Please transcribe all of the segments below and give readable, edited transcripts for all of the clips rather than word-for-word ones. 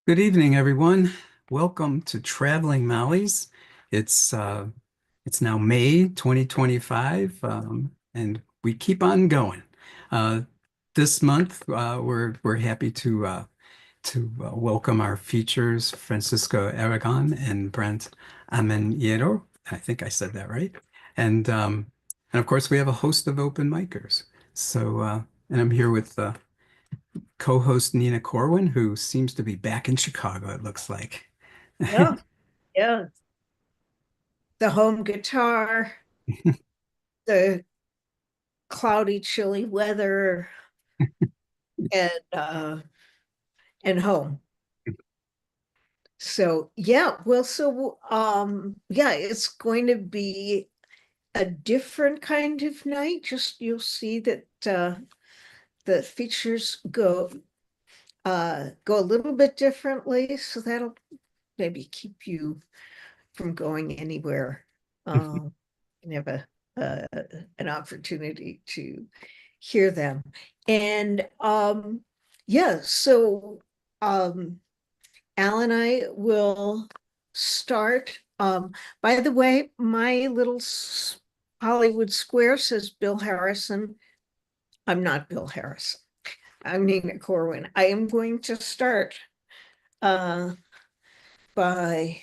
Good evening, everyone. Welcome to Traveling Molly's. It's now May 2025, and we keep on going. Uh, this month, we're happy to welcome our features, Francisco Aragon and Brent Ameneyro. I think I said that right. And of course, we have a host of open micers. And I'm here with co-host Nina Corwin, who seems to be back in Chicago, it looks like. Yeah, yeah. The home guitar, the cloudy, chilly weather, and home. So yeah, it's going to be a different kind of night. Just you'll see that the features go a little bit differently, so that'll maybe keep you from going anywhere. And have uh, an opportunity to hear them. And yeah, so um, Al and I will start. By the way, my little Hollywood square says Bill Harrison. I'm not Bill Harrison. I'm Nina Corwin. I am going to start uh, by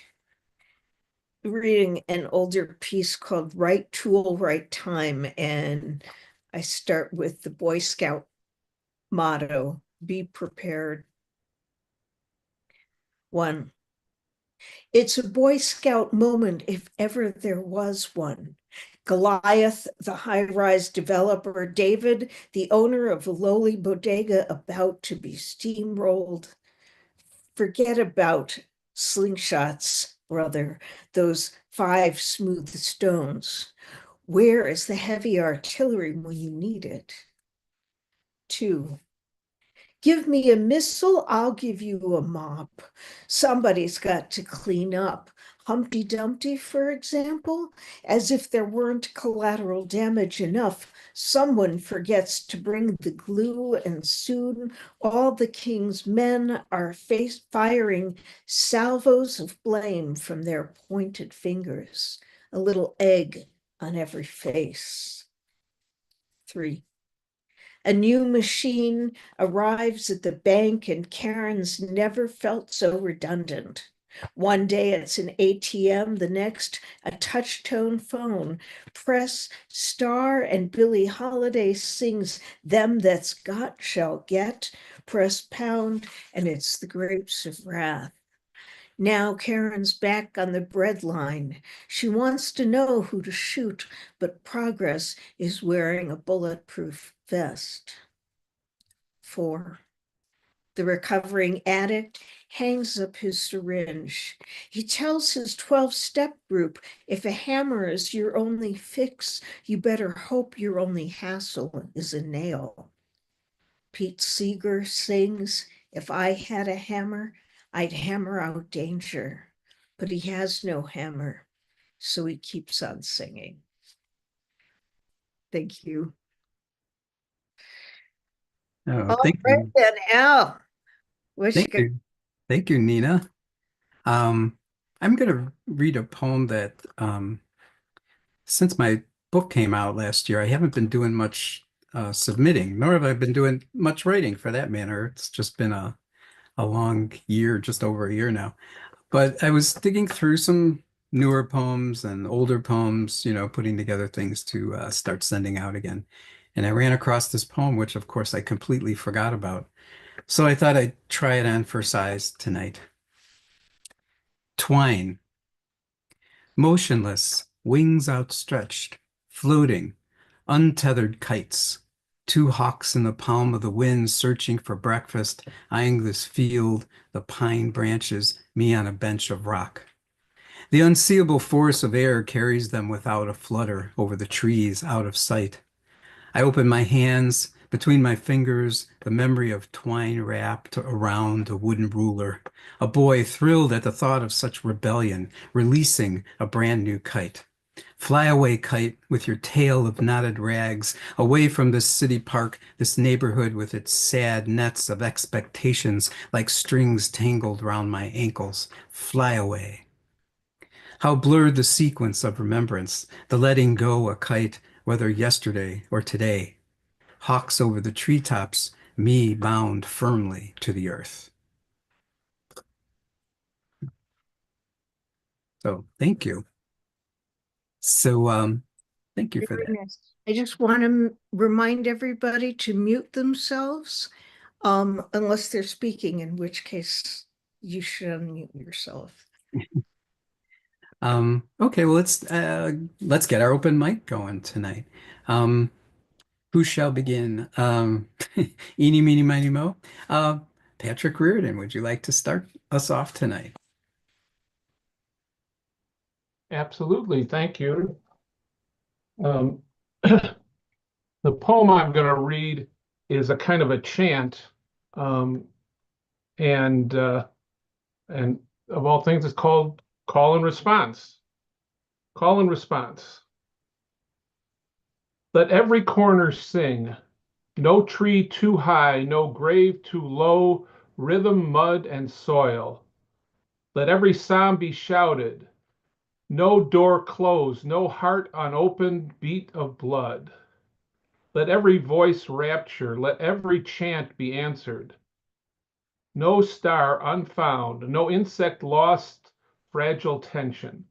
reading an older piece called Right Tool, Right Time. And I start with the Boy Scout motto, be prepared. One, it's a Boy Scout moment if ever there was one. Goliath, the high-rise developer, David, the owner of a lowly bodega about to be steamrolled. Forget about slingshots, brother, those 5 smooth stones. Where is the heavy artillery when you need it? 2, give me a missile, I'll give you a mop. Somebody's got to clean up. Humpty Dumpty, for example, as if there weren't collateral damage enough, someone forgets to bring the glue, and soon all the king's men are firing salvos of blame from their pointed fingers, a little egg on every face. 3, a new machine arrives at the bank, and Karen's never felt so redundant. One day it's an ATM, the next a touch-tone phone. Press star and Billie Holiday sings Them That's Got Shall Get. Press pound and it's the grapes of wrath. Now Karen's back on the breadline. She wants to know who to shoot, but progress is wearing a bulletproof vest. 4, the recovering addict hangs up his syringe. He tells his 12-step group, if a hammer is your only fix, you better hope your only hassle is a nail. Pete Seeger sings, if I had a hammer, I'd hammer out danger. But he has no hammer, so he keeps on singing. Thank you. Oh, All thank right, you. then, Al. What you Thank got? you. Thank you, Nina. Um, I'm going to read a poem that, since my book came out last year, I haven't been doing much submitting, nor have I been doing much writing for that matter. It's just been a long year, just over a year now. But I was digging through some newer poems and older poems, putting together things to start sending out again. And I ran across this poem, which of course I completely forgot about. So I thought I'd try it on for size tonight. Twine, motionless, wings outstretched, floating, untethered kites. Two hawks in the palm of the wind searching for breakfast, eyeing this field, the pine branches, me on a bench of rock. The unseeable force of air carries them without a flutter over the trees out of sight. I open my hands, between my fingers, the memory of twine wrapped around a wooden ruler. A boy thrilled at the thought of such rebellion, releasing a brand new kite. Fly away, kite, with your tail of knotted rags, away from this city park, this neighborhood with its sad nets of expectations like strings tangled round my ankles. Fly away. How blurred the sequence of remembrance, the letting go a kite, whether yesterday or today. Hawks over the treetops, me bound firmly to the earth. So thank you. So thank you for Very that. nice. I just want to remind everybody to mute themselves, unless they're speaking, in which case you should unmute yourself. Okay, well let's get our open mic going tonight. Um, who shall begin? Eeny, meeny, miny, mo. Patrick Reardon, would you like to start us off tonight? Absolutely, thank you. Um, the poem I'm going to read is a kind of a chant, um, and and of all things, it's called Call and Response. Call and Response. Let every corner sing, no tree too high, no grave too low, rhythm, mud, and soil. Let every psalm be shouted, no door closed, no heart unopened, beat of blood. Let every voice rapture, let every chant be answered. No star unfound, no insect lost, fragile tension.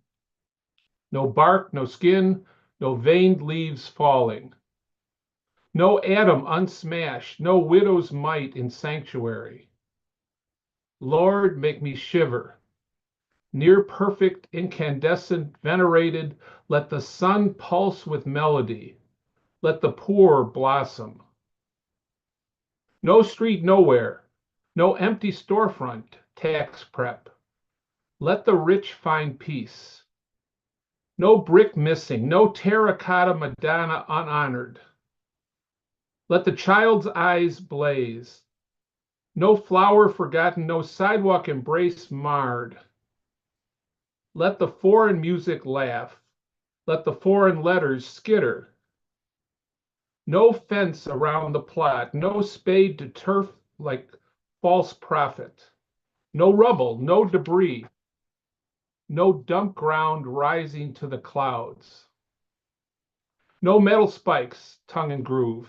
No bark, no skin, no veined leaves falling. No atom unsmashed, no widow's mite in sanctuary. Lord, make me shiver. Near perfect, incandescent, venerated, let the sun pulse with melody. Let the poor blossom. No street nowhere, no empty storefront, tax prep. Let the rich find peace. No brick missing, no terracotta Madonna unhonored. Let the child's eyes blaze. No flower forgotten, no sidewalk embrace marred. Let the foreign music laugh. Let the foreign letters skitter. No fence around the plot, no spade to turf like false prophet. No rubble, no debris, no dump ground rising to the clouds. No metal spikes, tongue and groove,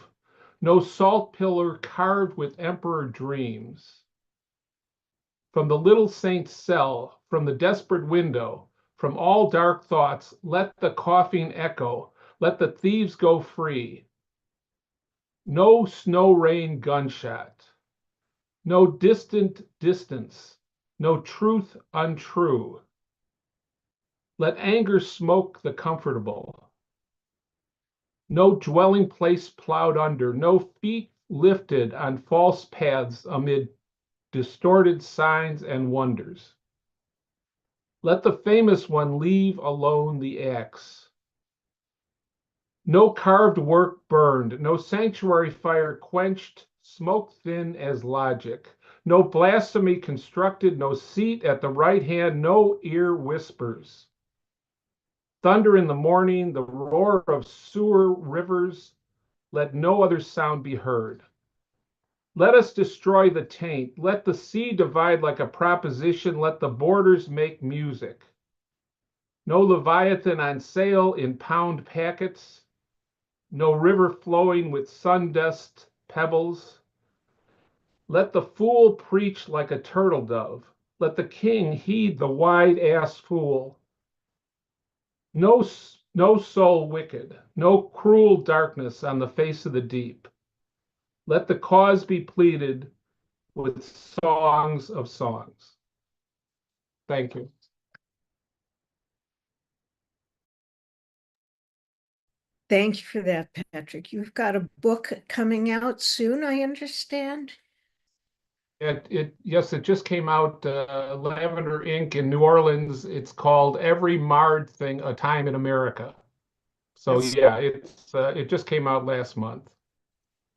no salt pillar carved with emperor dreams. From the little saint's cell, from the desperate window, from all dark thoughts, let the coughing echo, let the thieves go free. No snow rain gunshot, no distant distance, no truth untrue. Let anger smoke the comfortable. No dwelling place plowed under, no feet lifted on false paths amid distorted signs and wonders. Let the famous one leave alone the axe. No carved work burned, no sanctuary fire quenched, smoke thin as logic. No blasphemy constructed, no seat at the right hand, no ear whispers. Thunder in the morning, the roar of sewer rivers, let no other sound be heard. Let us destroy the taint. Let the sea divide like a proposition. Let the borders make music. No Leviathan on sale in pound packets. No river flowing with sun-dust pebbles. Let the fool preach like a turtle dove. Let the king heed the wide-ass fool. No soul wicked, no cruel darkness on the face of the deep. Let the cause be pleaded with songs of songs. Thank you. Thank you for that, Patrick. You've got a book coming out soon, I understand. Yes, it just came out, Lavender Ink in New Orleans. It's called Every Marred Thing, A Time in America. So That's yeah, it just came out last month.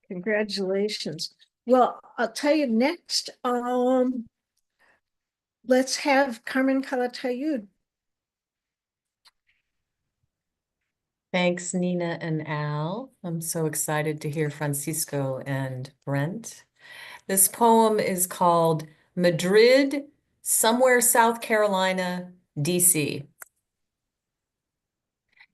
Congratulations. Well, I'll tell you next. Let's have Carmen Calatayud. Thanks, Nina and Al. I'm so excited to hear Francisco and Brent. This poem is called Madrid, Somewhere South Carolina, DC.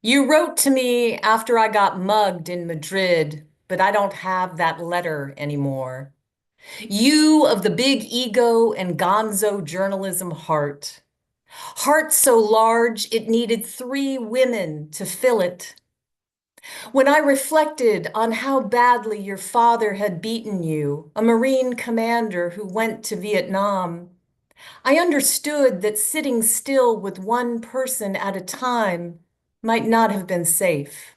You wrote to me after I got mugged in Madrid, but I don't have that letter anymore. You of the big ego and gonzo journalism heart. Heart so large it needed 3 women to fill it. When I reflected on how badly your father had beaten you, a Marine commander who went to Vietnam, I understood that sitting still with one person at a time might not have been safe.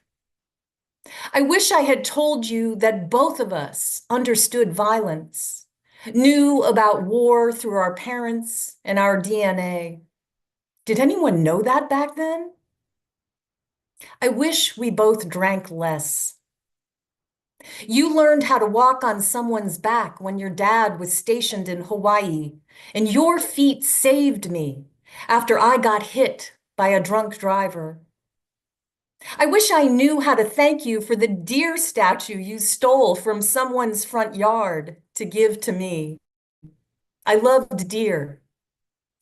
I wish I had told you that both of us understood violence, knew about war through our parents and our DNA. Did anyone know that back then? I wish we both drank less. You learned how to walk on someone's back when your dad was stationed in Hawaii, and your feet saved me after I got hit by a drunk driver. I wish I knew how to thank you for the deer statue you stole from someone's front yard to give to me. I loved deer,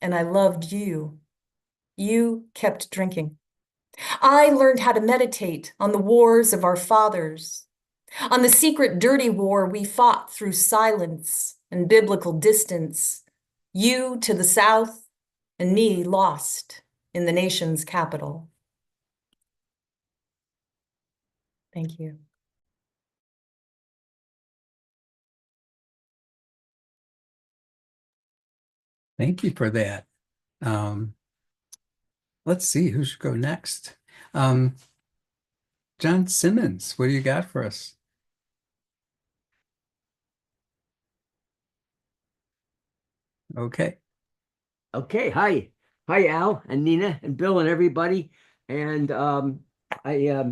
and I loved you. You kept drinking. I learned how to meditate on the wars of our fathers, on the secret dirty war we fought through silence and biblical distance, you to the south and me lost in the nation's capital. Thank you. Thank you for that. Let's see who should go next. John Simmons, what do you got for us? Okay. Okay, hi. Hi, Al and Nina and Bill and everybody. And I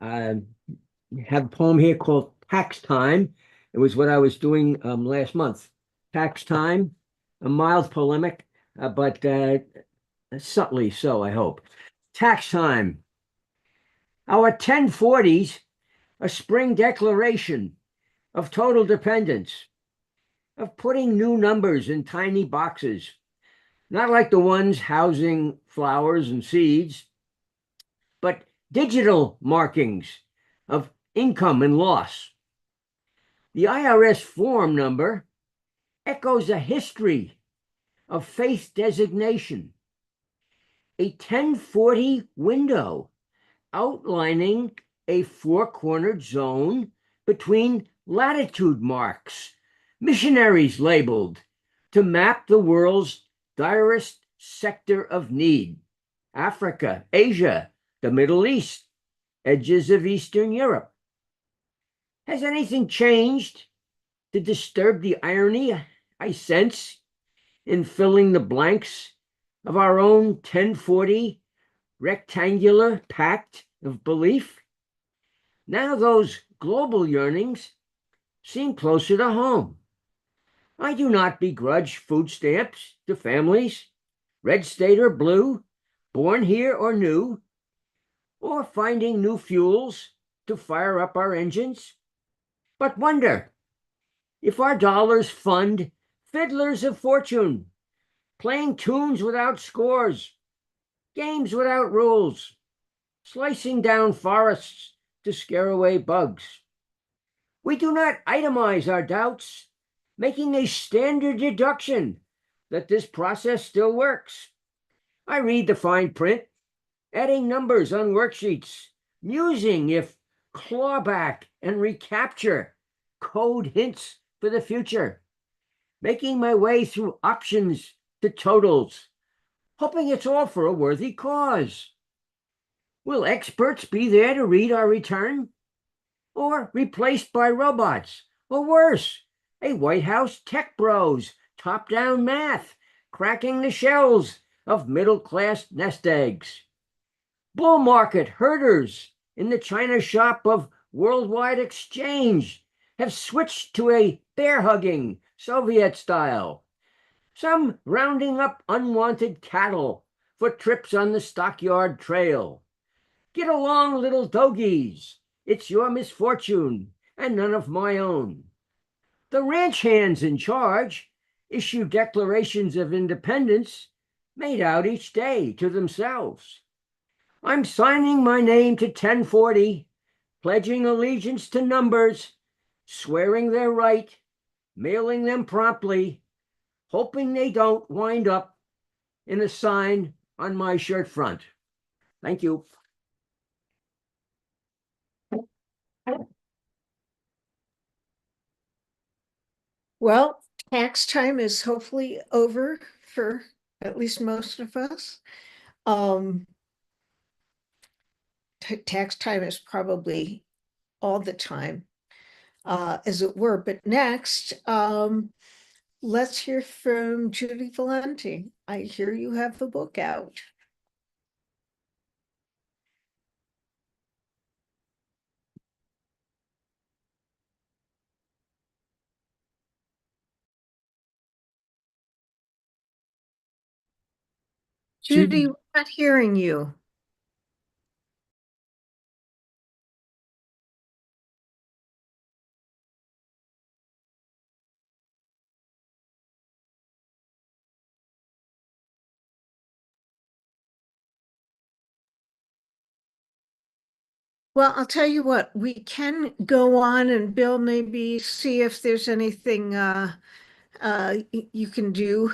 have a poem here called Tax Time. It was what I was doing last month. Tax Time, a mild polemic, but subtly so, I hope. Tax Time. Our 1040s, a spring declaration of total dependence, of putting new numbers in tiny boxes, not like the ones housing flowers and seeds, but digital markings of income and loss. The IRS form number echoes a history of faith designation, a 1040 window outlining a 4-cornered zone between latitude marks, missionaries labeled to map the world's direst sector of need: Africa, Asia, the Middle East, edges of Eastern Europe. Has anything changed to disturb the irony I sense in filling the blanks of our own 1040 rectangular pact of belief? Now those global yearnings seem closer to home. I do not begrudge food stamps to families, red state or blue, born here or new, or finding new fuels to fire up our engines, but wonder if our dollars fund fiddlers of fortune, playing tunes without scores, games without rules, slicing down forests to scare away bugs. We do not itemize our doubts, making a standard deduction that this process still works. I read the fine print, adding numbers on worksheets, musing if clawback and recapture code hints for the future, making my way through options to totals, hoping it's all for a worthy cause. Will experts be there to read our return? Or replaced by robots? Or worse, a White House tech bros, top-down math, cracking the shells of middle-class nest eggs? Bull market herders in the China shop of worldwide exchange have switched to a bear-hugging Soviet style, some rounding up unwanted cattle for trips on the stockyard trail, Get along, little dogies. It's your misfortune and none of my own. The ranch hands in charge issue declarations of independence made out each day to themselves. I'm signing my name to 1040, pledging allegiance to numbers, swearing they're right, mailing them promptly, hoping they don't wind up in a sign on my shirt front. Thank you. Well, tax time is hopefully over for at least most of us. Tax time is probably all the time, as it were. But next, let's hear from Judy Valenti. I hear you have a book out. Judy, we're not hearing you. Well, I'll tell you what, we can go on and Bill, maybe see if there's anything you can do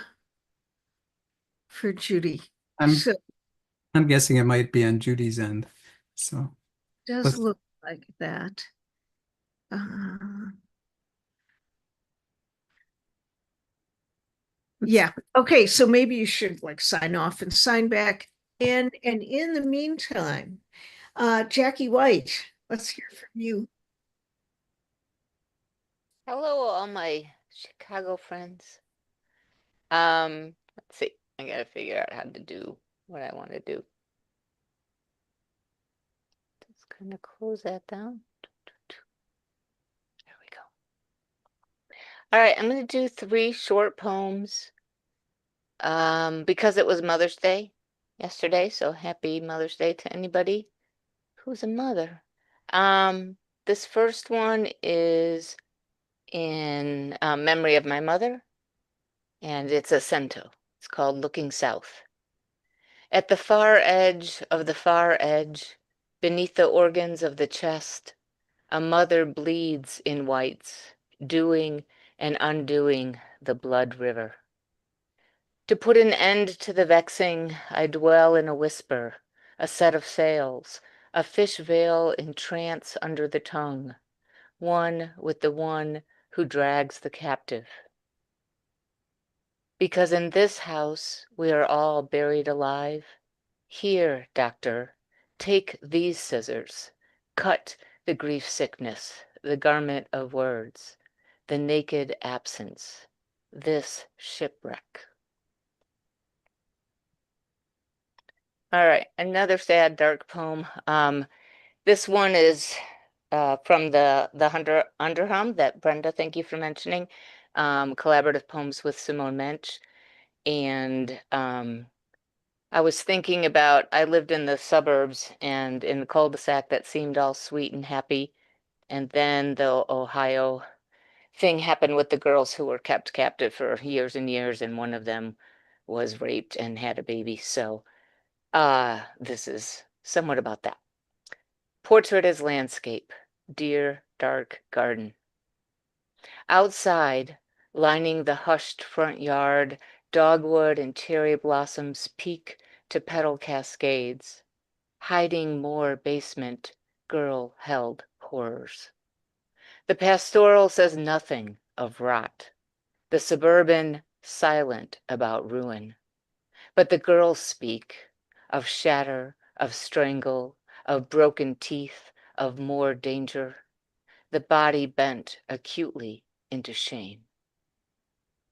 for Judy. I'm So it I'm guessing it might be on Judy's end. So does let's look like that. Yeah, okay, so maybe you should like sign off and sign back. And in the meantime, Jackie White, let's hear from you. Hello, all my Chicago friends. Let's see. I gotta figure out how to do what I want to do. Just kind of close that down. There we go. All right, I'm gonna do 3 short poems. Because it was Mother's Day yesterday, so happy Mother's Day to anybody who's a mother. This first one is in memory of my mother, and it's a cento. It's called Looking South. At the far edge of the far edge, beneath the organs of the chest, a mother bleeds in whites, doing and undoing the blood river. To put an end to the vexing, I dwell in a whisper, a set of sails, a fish veil in trance under the tongue, one with the one who drags the captive. Because in this house we are all buried alive. Here, doctor, take these scissors, cut the grief sickness, the garment of words, the naked absence, this shipwreck. All right, another sad, dark poem. This one is from the Hunter Underhum that Brenda, thank you for mentioning, collaborative poems with Simone Mensch. And I was thinking about, I lived in the suburbs and in the cul-de-sac that seemed all sweet and happy. And then the Ohio thing happened with the girls who were kept captive for years and years, and one of them was raped and had a baby. So this is somewhat about that. Portrait as landscape, dear dark garden. Outside, lining the hushed front yard, dogwood and cherry blossoms peak to petal cascades, hiding more basement girl-held horrors. The pastoral says nothing of rot, the suburban silent about ruin. But the girls speak of shatter, of strangle, of broken teeth, of more danger, the body bent acutely into shame.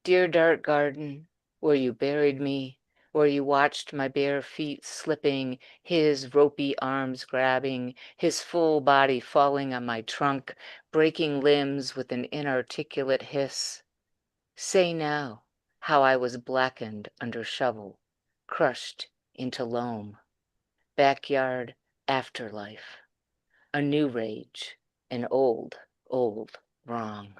Dear dark garden, where you buried me, where you watched my bare feet slipping, his ropey arms grabbing, his full body falling on my trunk, breaking limbs with an inarticulate hiss. Say now how I was blackened under shovel, crushed into loam. Backyard, afterlife, a new rage, an old, old wrong.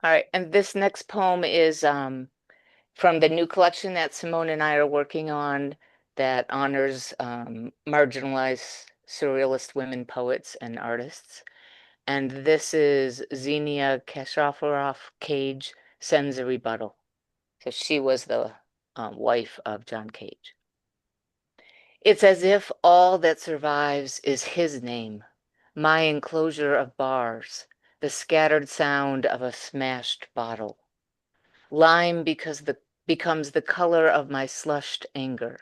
All right, and this next poem is from the new collection that Simone and I are working on that honors marginalized surrealist women poets and artists. And this is Xenia Kashafarov Cage Sends a Rebuttal. So she was the wife of John Cage. It's as if all that survives is his name, my enclosure of bars, the scattered sound of a smashed bottle. Lime becomes the color of my slushed anger.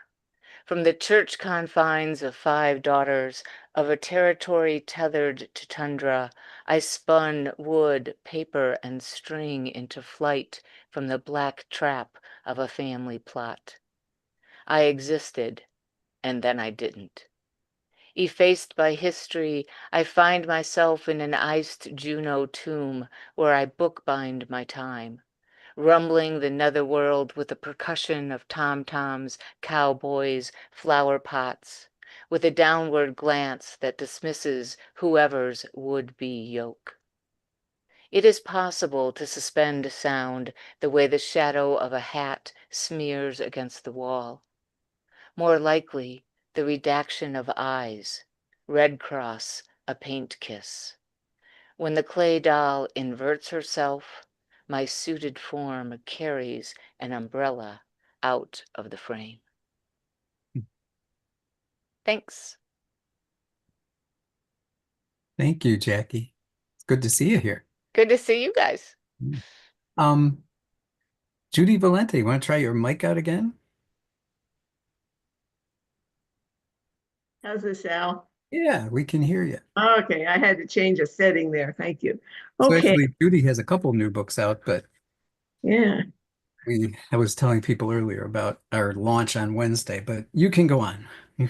From the church confines of 5 daughters of a territory tethered to tundra, I spun wood, paper, and string into flight from the black trap of a family plot. I existed, and then I didn't. Effaced by history, I find myself in an iced Juno tomb where I bookbind my time, rumbling the netherworld with the percussion of tom-toms, cowboys, flower pots, with a downward glance that dismisses whoever's would-be yoke. It is possible to suspend sound the way the shadow of a hat smears against the wall. More likely, the redaction of eyes, Red Cross, a paint kiss. When the clay doll inverts herself, my suited form carries an umbrella out of the frame. Thanks. Thank you, Jackie. It's good to see you here. Good to see you guys. Um, Judy Valente, you want to try your mic out again? How's this, Al? Yeah, we can hear you. Okay, I had to change a setting there. Thank you. So Okay, actually, Judy has a couple new books out, but yeah, I was telling people earlier about our launch on Wednesday, but you can go on.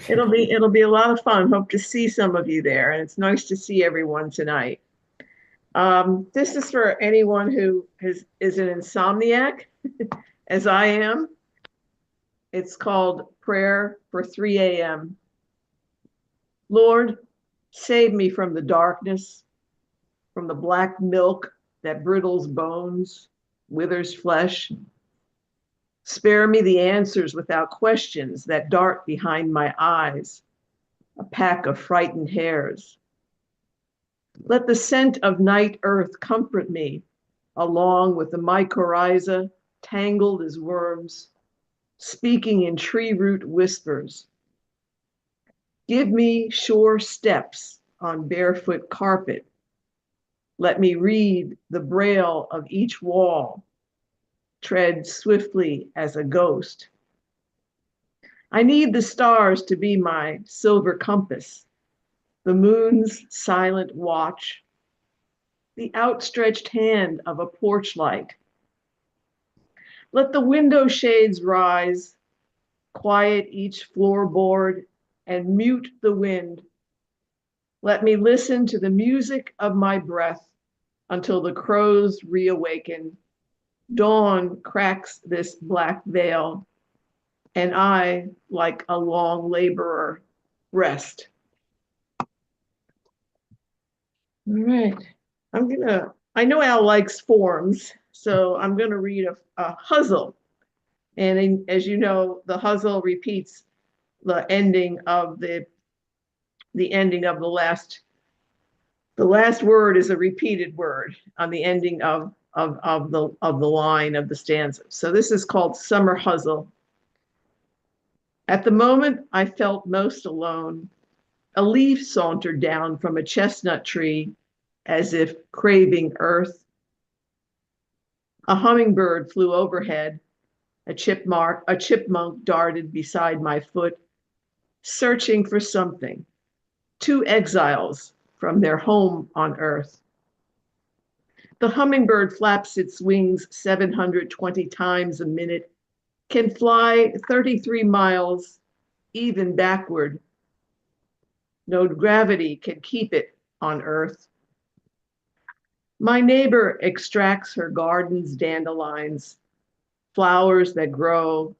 it'll be a lot of fun. Hope to see some of you there, and it's nice to see everyone tonight. This is for anyone who is an insomniac, as I am. It's called Prayer for 3 a.m. Lord, save me from the darkness, from the black milk that brittles bones, withers flesh. Spare me the answers without questions that dart behind my eyes, a pack of frightened hares. Let the scent of night earth comfort me, along with the mycorrhiza, tangled as worms, speaking in tree root whispers. Give me sure steps on barefoot carpet. Let me read the braille of each wall, tread swiftly as a ghost. I need the stars to be my silver compass, the moon's silent watch, the outstretched hand of a porch light. Let the window shades rise, quiet each floorboard, and mute the wind. Let me listen to the music of my breath until the crows reawaken. Dawn cracks this black veil, and I, like a long laborer, rest. All right. I know Al likes forms, so I'm gonna read a huzzle. And as you know, the huzzle repeats the ending of the last word is a repeated word on the ending of the line of the stanza. So this is called Summer Huzzle. At the moment I felt most alone, a leaf sauntered down from a chestnut tree as if craving earth. A hummingbird flew overhead. A chipmunk darted beside my foot, searching for something. 2 exiles from their home on earth. The hummingbird flaps its wings 720 times a minute, can fly 33 miles, even backward. No gravity can keep it on earth. My neighbor extracts her garden's dandelions, flowers that grow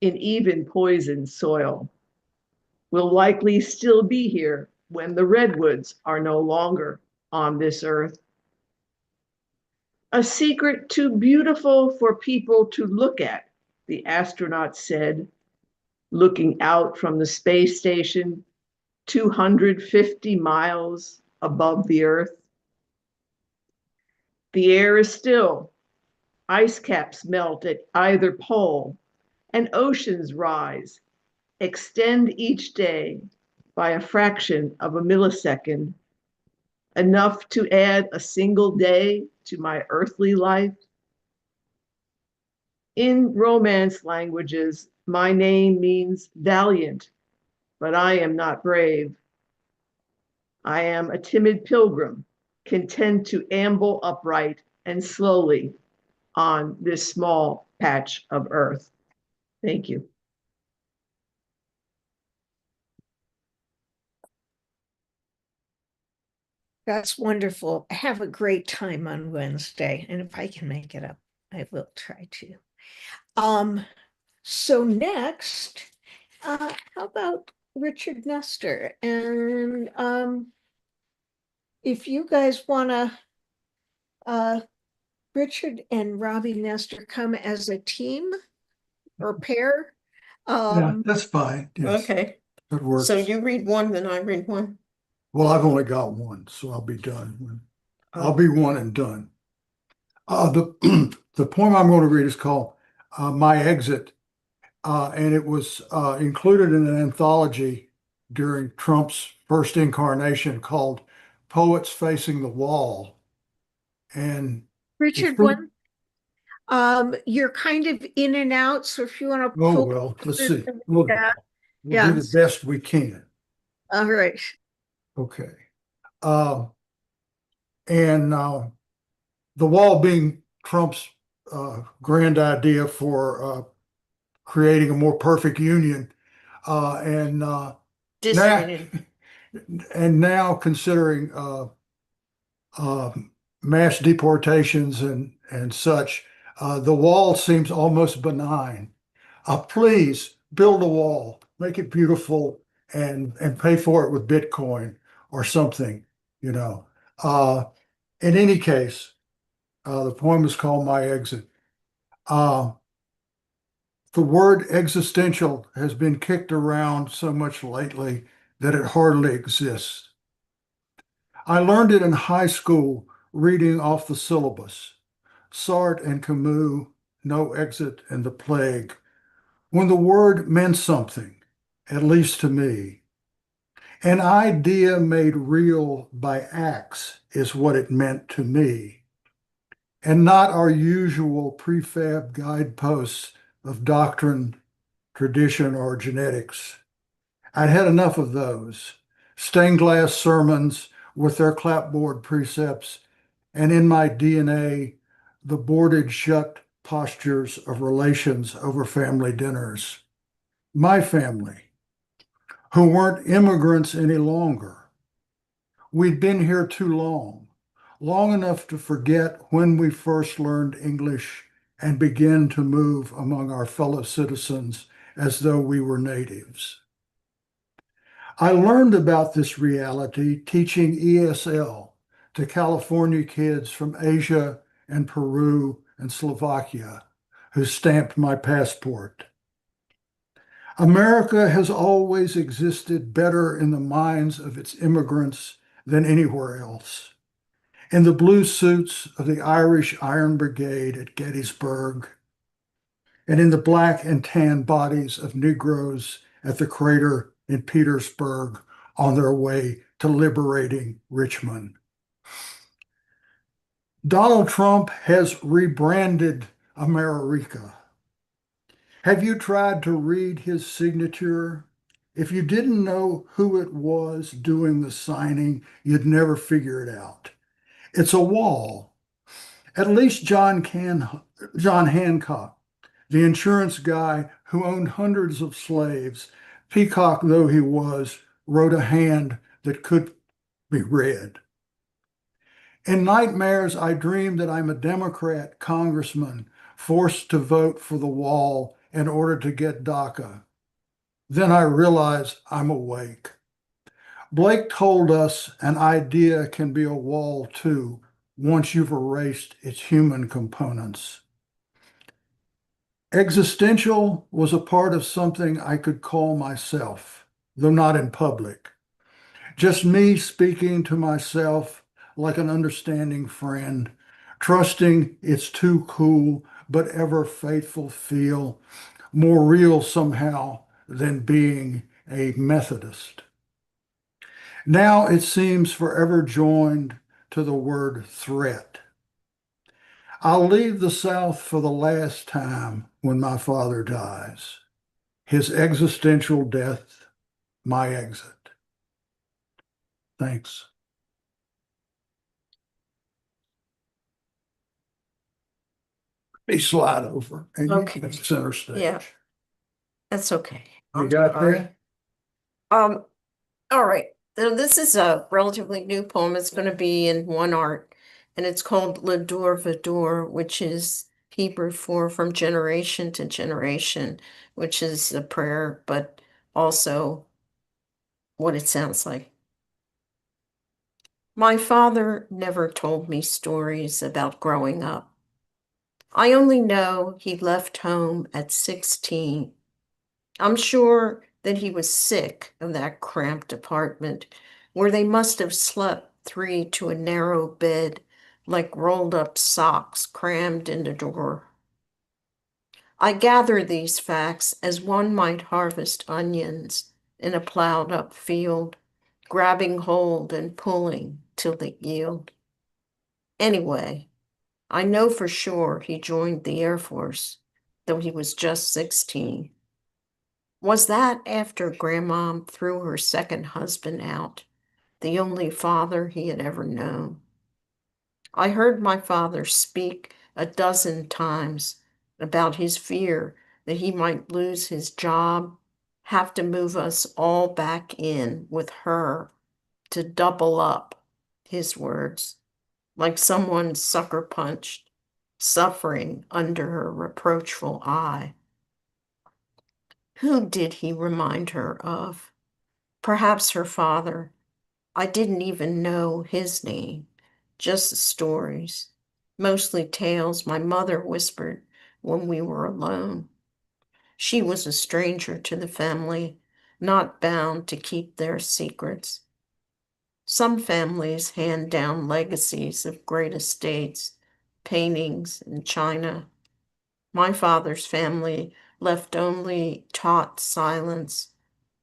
in even poisoned soil. Will likely still be here when the redwoods are no longer on this earth. A secret too beautiful for people to look at, the astronaut said, looking out from the space station 250 miles above the earth. The air is still. Ice caps melt at either pole, and oceans rise, extend each day by a fraction of a millisecond, enough to add a single day to my earthly life. In Romance languages, my name means valiant, but I am not brave. I am a timid pilgrim, content to amble upright and slowly on this small patch of earth. Thank you. That's wonderful. Have a great time on Wednesday. And if I can make it up, I will try to. So next, how about Richard Nestor? And if you guys want to, Richard and Robbie Nestor come as a team or pair. Yeah, that's fine. Yes, Okay. that works. So you read one, then I read one. Well, I've only got one, so I'll be done. I'll be one and done. The poem I'm going to read is called My Exit, and it was included in an anthology during Trump's first incarnation called Poets Facing the Wall. And Richard, you're kind of in and out, so if you want to oh well, let's see. We'll do the best we can. All right. Okay. And the wall being Trump's grand idea for creating a more perfect union, and now considering mass deportations and such, the wall seems almost benign. Please build a wall, make it beautiful, and pay for it with Bitcoin or something, you know. In any case, the poem is called My Exit. The word existential has been kicked around so much lately that it hardly exists. I learned it in high school reading off the syllabus. Sartre and Camus, No Exit and the Plague, when the word meant something, at least to me. An idea made real by acts is what it meant to me, and not our usual prefab guideposts of doctrine, tradition, or genetics. I'd had enough of those. Stained glass sermons with their clapboard precepts, and in my DNA, the boarded shut postures of relations over family dinners. My family, who weren't immigrants any longer. We'd been here too long, long enough to forget when we first learned English and begin to move among our fellow citizens as though we were natives. I learned about this reality teaching ESL to California kids from Asia and Peru and Slovakia who stamped my passport. America has always existed better in the minds of its immigrants than anywhere else. In the blue suits of the Irish Iron Brigade at Gettysburg, and in the black and tan bodies of Negroes at the crater in Petersburg on their way to liberating Richmond. Donald Trump has rebranded America. Have you tried to read his signature? If you didn't know who it was doing the signing, you'd never figure it out. It's a wall. At least John Hancock, the insurance guy who owned hundreds of slaves, peacock though he was, wrote a hand that could be read. In nightmares, I dream that I'm a Democrat congressman forced to vote for the wall in order to get DACA. Then I realize I'm awake. Blake told us an idea can be a wall too, once you've erased its human components. Existential was a part of something I could call myself, though not in public. Just me speaking to myself like an understanding friend, trusting it's too cool, but ever faithful feel, more real somehow than being a Methodist. Now it seems forever joined to the word threat. I'll leave the South for the last time when my father dies. His existential death, my exit. Thanks. He slide over and you Okay. can center stage. Yeah. That's okay. You I'm got sorry. that? All right. So this is a relatively new poem. It's going to be in one art, and it's called L'Ador Vador, which is Hebrew for from generation to generation, which is a prayer, but also what it sounds like. My father never told me stories about growing up. I only know he left home at 16. I'm sure that he was sick of that cramped apartment where they must have slept three to a narrow bed like rolled up socks crammed in a drawer. I gather these facts as one might harvest onions in a plowed up field, grabbing hold and pulling till they yield. Anyway, I know for sure he joined the Air Force, though he was just 16. Was that after Grandma threw her second husband out, the only father he had ever known? I heard my father speak a dozen times about his fear that he might lose his job, have to move us all back in with her to double up, his words, like someone sucker punched, suffering under her reproachful eye. Who did he remind her of? Perhaps her father. I didn't even know his name, just the stories, mostly tales my mother whispered when we were alone. She was a stranger to the family, not bound to keep their secrets. Some families hand down legacies of great estates, paintings, and china. My father's family left only taut silence,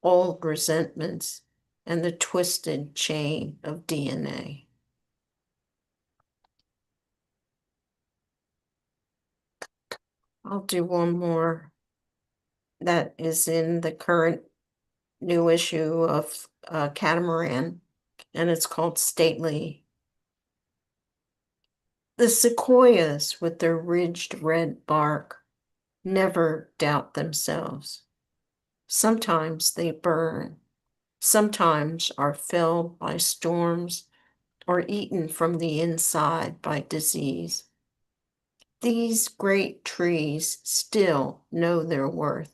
old resentments, and the twisted chain of DNA. I'll do one more that is in the current new issue of Catamaran, and it's called Stately. The sequoias with their ridged red bark never doubt themselves. Sometimes they burn, sometimes are felled by storms or eaten from the inside by disease. These great trees still know their worth,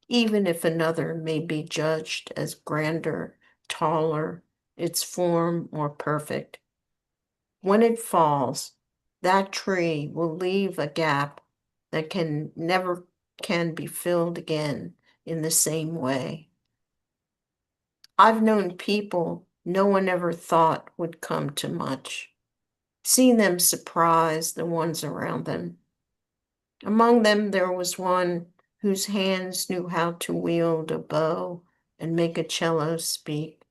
even if another may be judged as grander, taller, its form more perfect. When it falls, that tree will leave a gap that can never can be filled again in the same way. I've known people no one ever thought would come to much, seen them surprise the ones around them. Among them, there was one whose hands knew how to wield a bow and make a cello speak,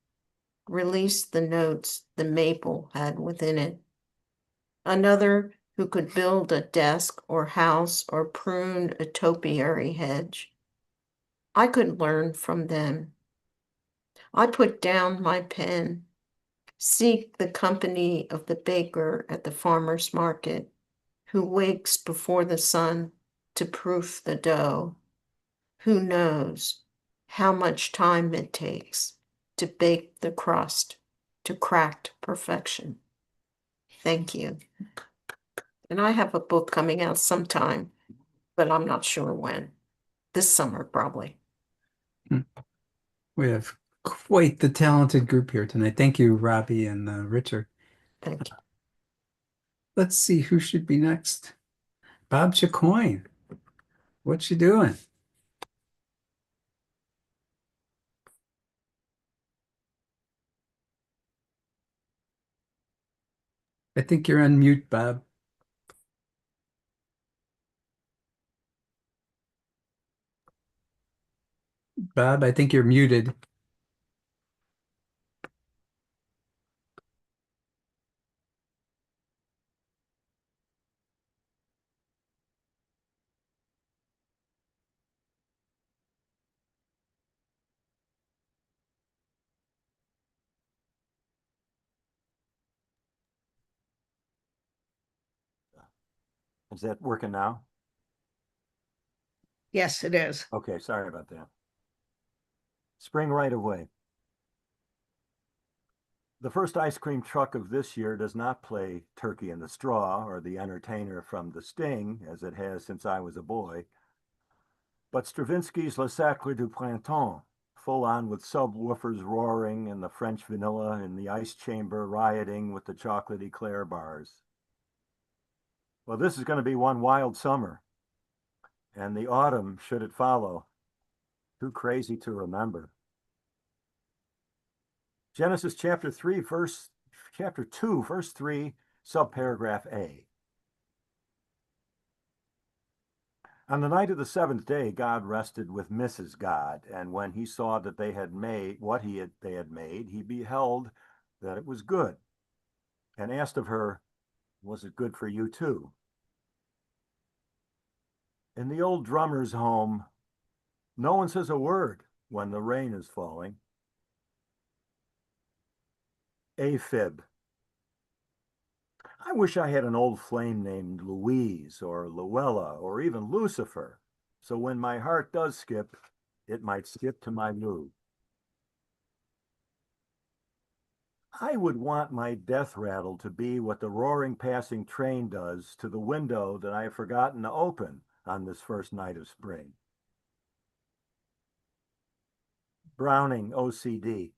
release the notes the maple had within it. Another who could build a desk or house or prune a topiary hedge. I could learn from them. I put down my pen, seek the company of the baker at the farmer's market, who wakes before the sun to proof the dough. Who knows how much time it takes to bake the crust to cracked perfection. Thank you. And I have a book coming out sometime, but I'm not sure when. this summer, probably. We have quite the talented group here tonight. Thank you, Robbie and Richard. Thank you. Let's see who should be next. Bob Chacoin. What you doing? I think you're on mute, Bob. Bob, I think you're muted. Is that working now? Yes, it is. Okay, sorry about that. Spring right away. The first ice cream truck of this year does not play Turkey in the Straw or the entertainer from The Sting, as it has since I was a boy, but Stravinsky's Le Sacre du Printemps, full on with subwoofers roaring and the French vanilla in the ice chamber rioting with the chocolate eclair bars. Well, this is going to be one wild summer, and the autumn, should it follow, too crazy to remember. Genesis chapter 2, verse 3, subparagraph A. On the night of the seventh day, God rested with Mrs. God, and when he saw that they had made what they had made, he beheld that it was good, and asked of her, was it good for you too? In the old drummer's home, no one says a word when the rain is falling. AFib. I wish I had an old flame named Louise or Luella or even Lucifer, so when my heart does skip, it might skip to my Lou. I would want my death rattle to be what the roaring passing train does to the window that I have forgotten to open on this first night of spring. Browning, OCD.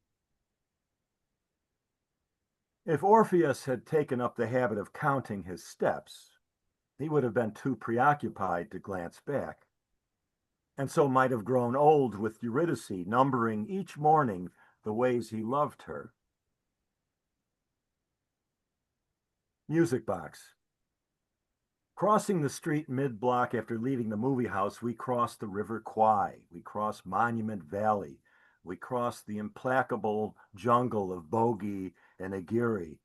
If Orpheus had taken up the habit of counting his steps, he would have been too preoccupied to glance back, and so might have grown old with Eurydice, numbering each morning the ways he loved her. Music box. Crossing the street mid-block after leaving the movie house, we crossed the River Kwai, we crossed Monument Valley, we crossed the implacable jungle of Bogey and Aguirre.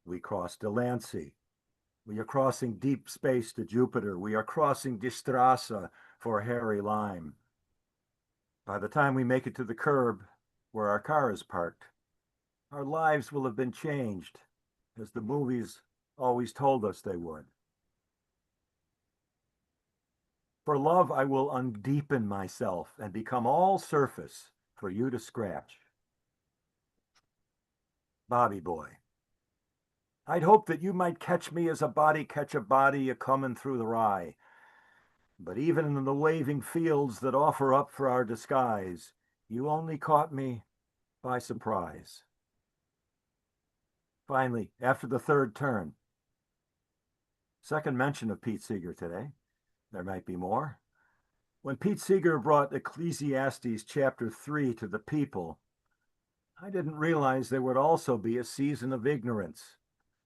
We crossed Delancey. We are crossing deep space to Jupiter. We are crossing Die Strasse for Harry Lime. By the time we make it to the curb where our car is parked, our lives will have been changed, as the movies always told us they would. For love, I will undeepen myself and become all surface for you to scratch. Bobby boy. I'd hope that you might catch me as a body catch a body a-comin' through the rye. But even in the waving fields that offer up for our disguise, you only caught me by surprise. Finally, after the third turn. Second mention of Pete Seeger today. There might be more. When Pete Seeger brought Ecclesiastes chapter 3 to the people, I didn't realize there would also be a season of ignorance,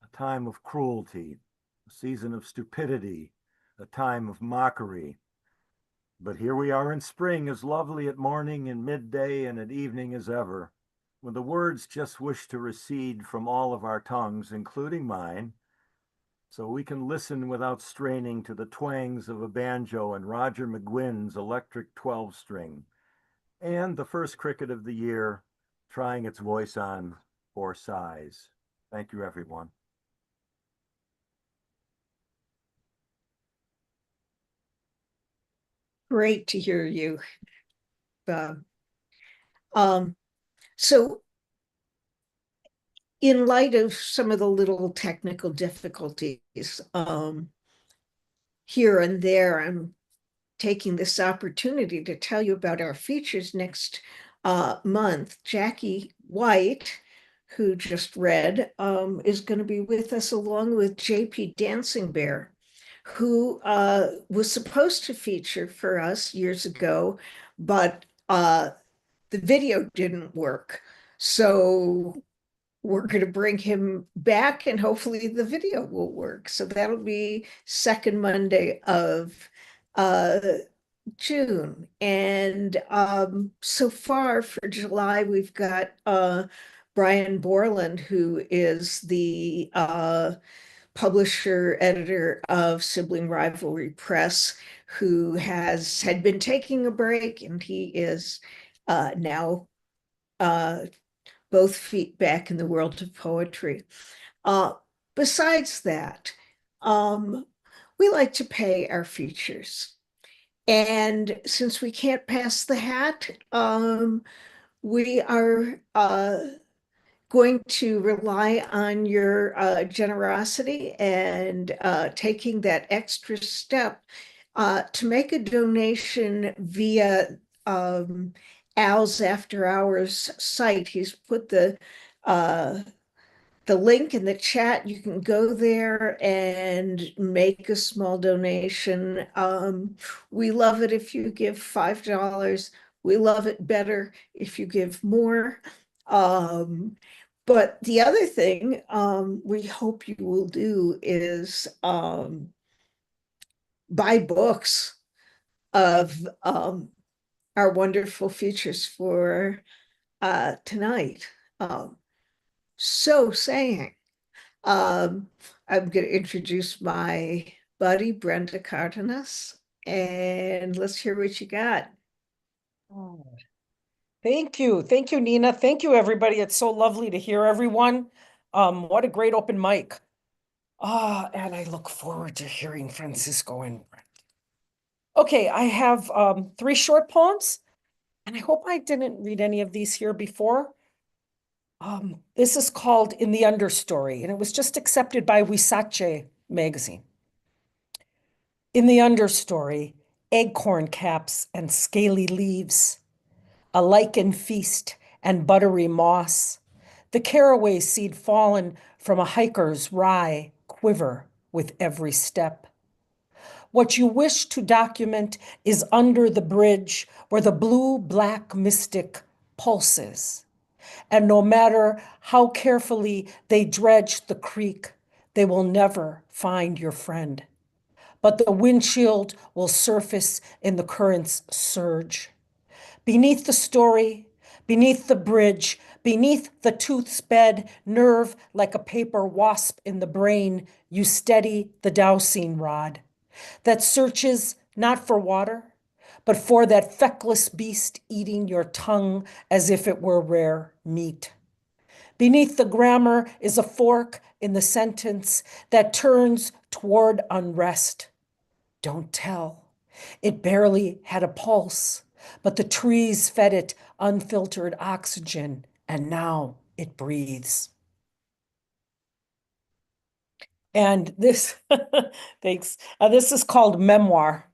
a time of cruelty, a season of stupidity, a time of mockery. But here we are in spring, as lovely at morning and midday and at evening as ever, when the words just wish to recede from all of our tongues, including mine, so we can listen without straining to the twangs of a banjo and Roger McGuinn's electric 12-string, and the first cricket of the year trying its voice on 4 sighs. Thank you, everyone. Great to hear you, Bob. So in light of some of the little technical difficulties here and there, I'm taking this opportunity to tell you about our features next month. Jackie White, who just read, is going to be with us along with JP Dancing Bear, who was supposed to feature for us years ago, but the video didn't work. So we're going to bring him back and hopefully the video will work. So that'll be second Monday of June. And so far for July, we've got Brian Borland, who is the publisher, editor of Sibling Rivalry Press, who had been taking a break, and he is now both feet back in the world of poetry. Besides that, we like to pay our features. And since we can't pass the hat, we are going to rely on your generosity and taking that extra step to make a donation via Al's After Hours site. He's put the link in the chat. You can go there and make a small donation. We love it if you give $5. We love it better if you give more. But the other thing we hope you will do is buy books of our wonderful features for tonight. So saying, I'm going to introduce my buddy, Brenda Cardenas, and let's hear what you got. Oh, thank you. Thank you, Nina. Thank you, everybody. It's so lovely to hear everyone. What a great open mic. And I look forward to hearing Francisco and Brent. Okay, I have 3 short poems, and I hope I didn't read any of these here before. This is called In the Understory, and it was just accepted by Wisace magazine. In the understory, acorn caps and scaly leaves, a lichen feast and buttery moss, the caraway seed fallen from a hiker's rye quiver with every step. What you wish to document is under the bridge where the blue-black mystic pulses. And no matter how carefully they dredge the creek, they will never find your friend. But the windshield will surface in the current's surge. Beneath the story, beneath the bridge, beneath the tooth's bed, nerve like a paper wasp in the brain, you steady the dowsing rod that searches not for water, but for that feckless beast eating your tongue as if it were rare meat. Beneath the grammar is a fork in the sentence that turns toward unrest. Don't tell. It barely had a pulse, but the trees fed it unfiltered oxygen, and now it breathes. And this, thanks. This is called Memoir.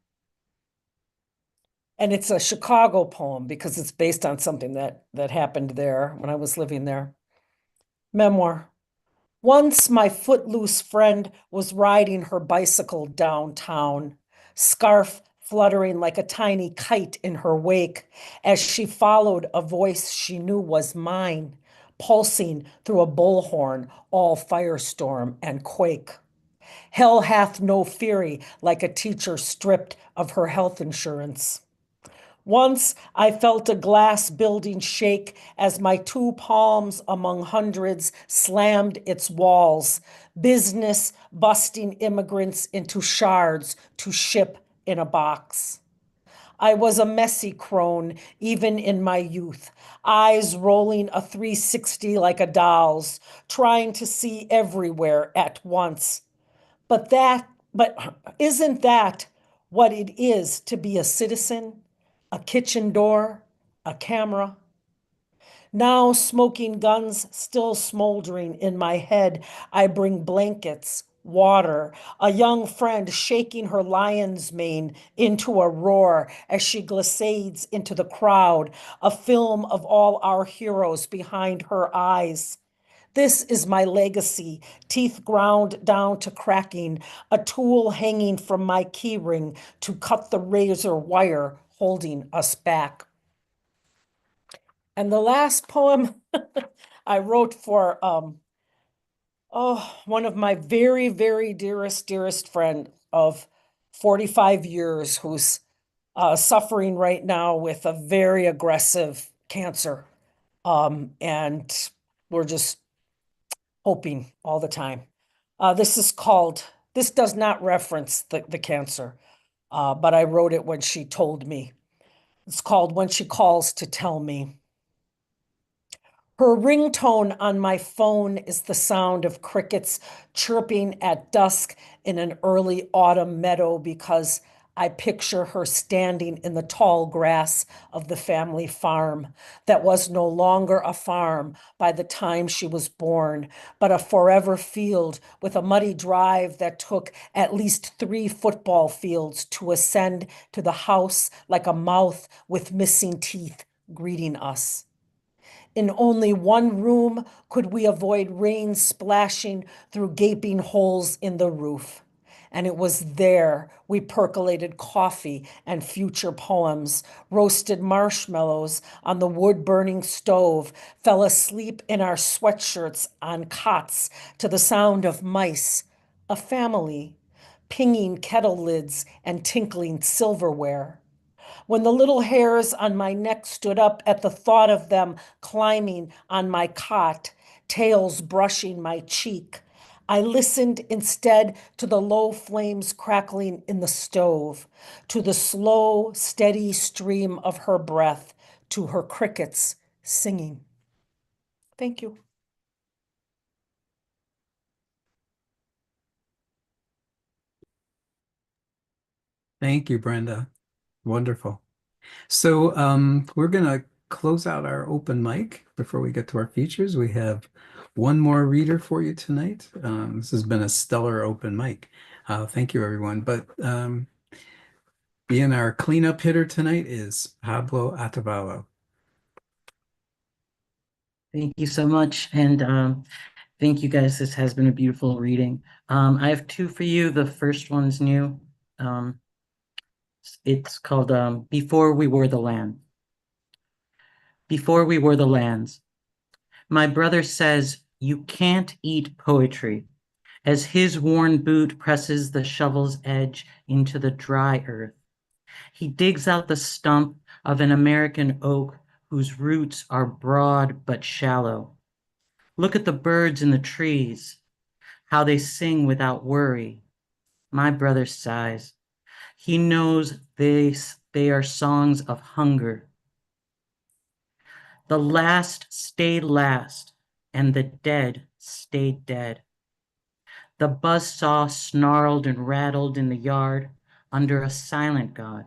And it's a Chicago poem because it's based on something that happened there when I was living there. Memoir. Once my footloose friend was riding her bicycle downtown, scarf fluttering like a tiny kite in her wake as she followed a voice she knew was mine, pulsing through a bullhorn, all firestorm and quake. Hell hath no fury like a teacher stripped of her health insurance. Once I felt a glass building shake as my 2 palms among hundreds slammed its walls, business busting immigrants into shards to ship in a box. I was a messy crone, even in my youth, eyes rolling a 360 like a doll's, trying to see everywhere at once. But isn't that what it is to be a citizen? A kitchen door, a camera. Now smoking guns still smoldering in my head, I bring blankets, water, a young friend shaking her lion's mane into a roar as she glissades into the crowd, a film of all our heroes behind her eyes. This is my legacy, teeth ground down to cracking, a tool hanging from my keyring to cut the razor wire holding us back. And the last poem I wrote for one of my very, very dearest friend of 45 years who's suffering right now with a very aggressive cancer. And we're just hoping all the time. This does not reference the cancer, but I wrote it when she told me. It's called When She Calls to Tell Me. Her ringtone on my phone is the sound of crickets chirping at dusk in an early autumn meadow because I picture her standing in the tall grass of the family farm that was no longer a farm by the time she was born, but a forever field with a muddy drive that took at least 3 football fields to ascend to the house like a mouth with missing teeth greeting us. In only one room could we avoid rain splashing through gaping holes in the roof. And it was there we percolated coffee and future poems, roasted marshmallows on the wood-burning stove, fell asleep in our sweatshirts on cots to the sound of mice, a family, pinging kettle lids and tinkling silverware. When the little hairs on my neck stood up at the thought of them climbing on my cot, tails brushing my cheek, I listened instead to the low flames crackling in the stove, to the slow, steady stream of her breath, to her crickets singing. Thank you. Thank you, Brenda. Wonderful. So we're going to close out our open mic before we get to our features. We have one more reader for you tonight. This has been a stellar open mic. Thank you, everyone. But being our cleanup hitter tonight is Pablo Atavallo. Thank you so much. And thank you guys. This has been a beautiful reading. I have 2 for you. The first one's new. It's called Before We Were the Land. Before we were the lands. My brother says you can't eat poetry as his worn boot presses the shovel's edge into the dry earth. He digs out the stump of an American oak whose roots are broad but shallow. Look at the birds in the trees, how they sing without worry. My brother sighs. He knows they are songs of hunger. The last stayed last, and the dead stayed dead. The buzzsaw snarled and rattled in the yard under a silent God.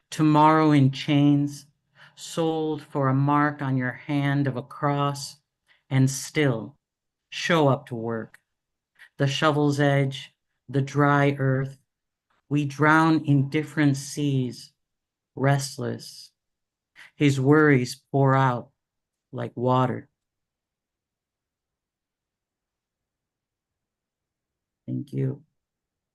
Tomorrow in chains, sold for a mark on your hand of a cross, and still show up to work. The shovel's edge, the dry earth, we drown in different seas, restless. His worries pour out like water. Thank you.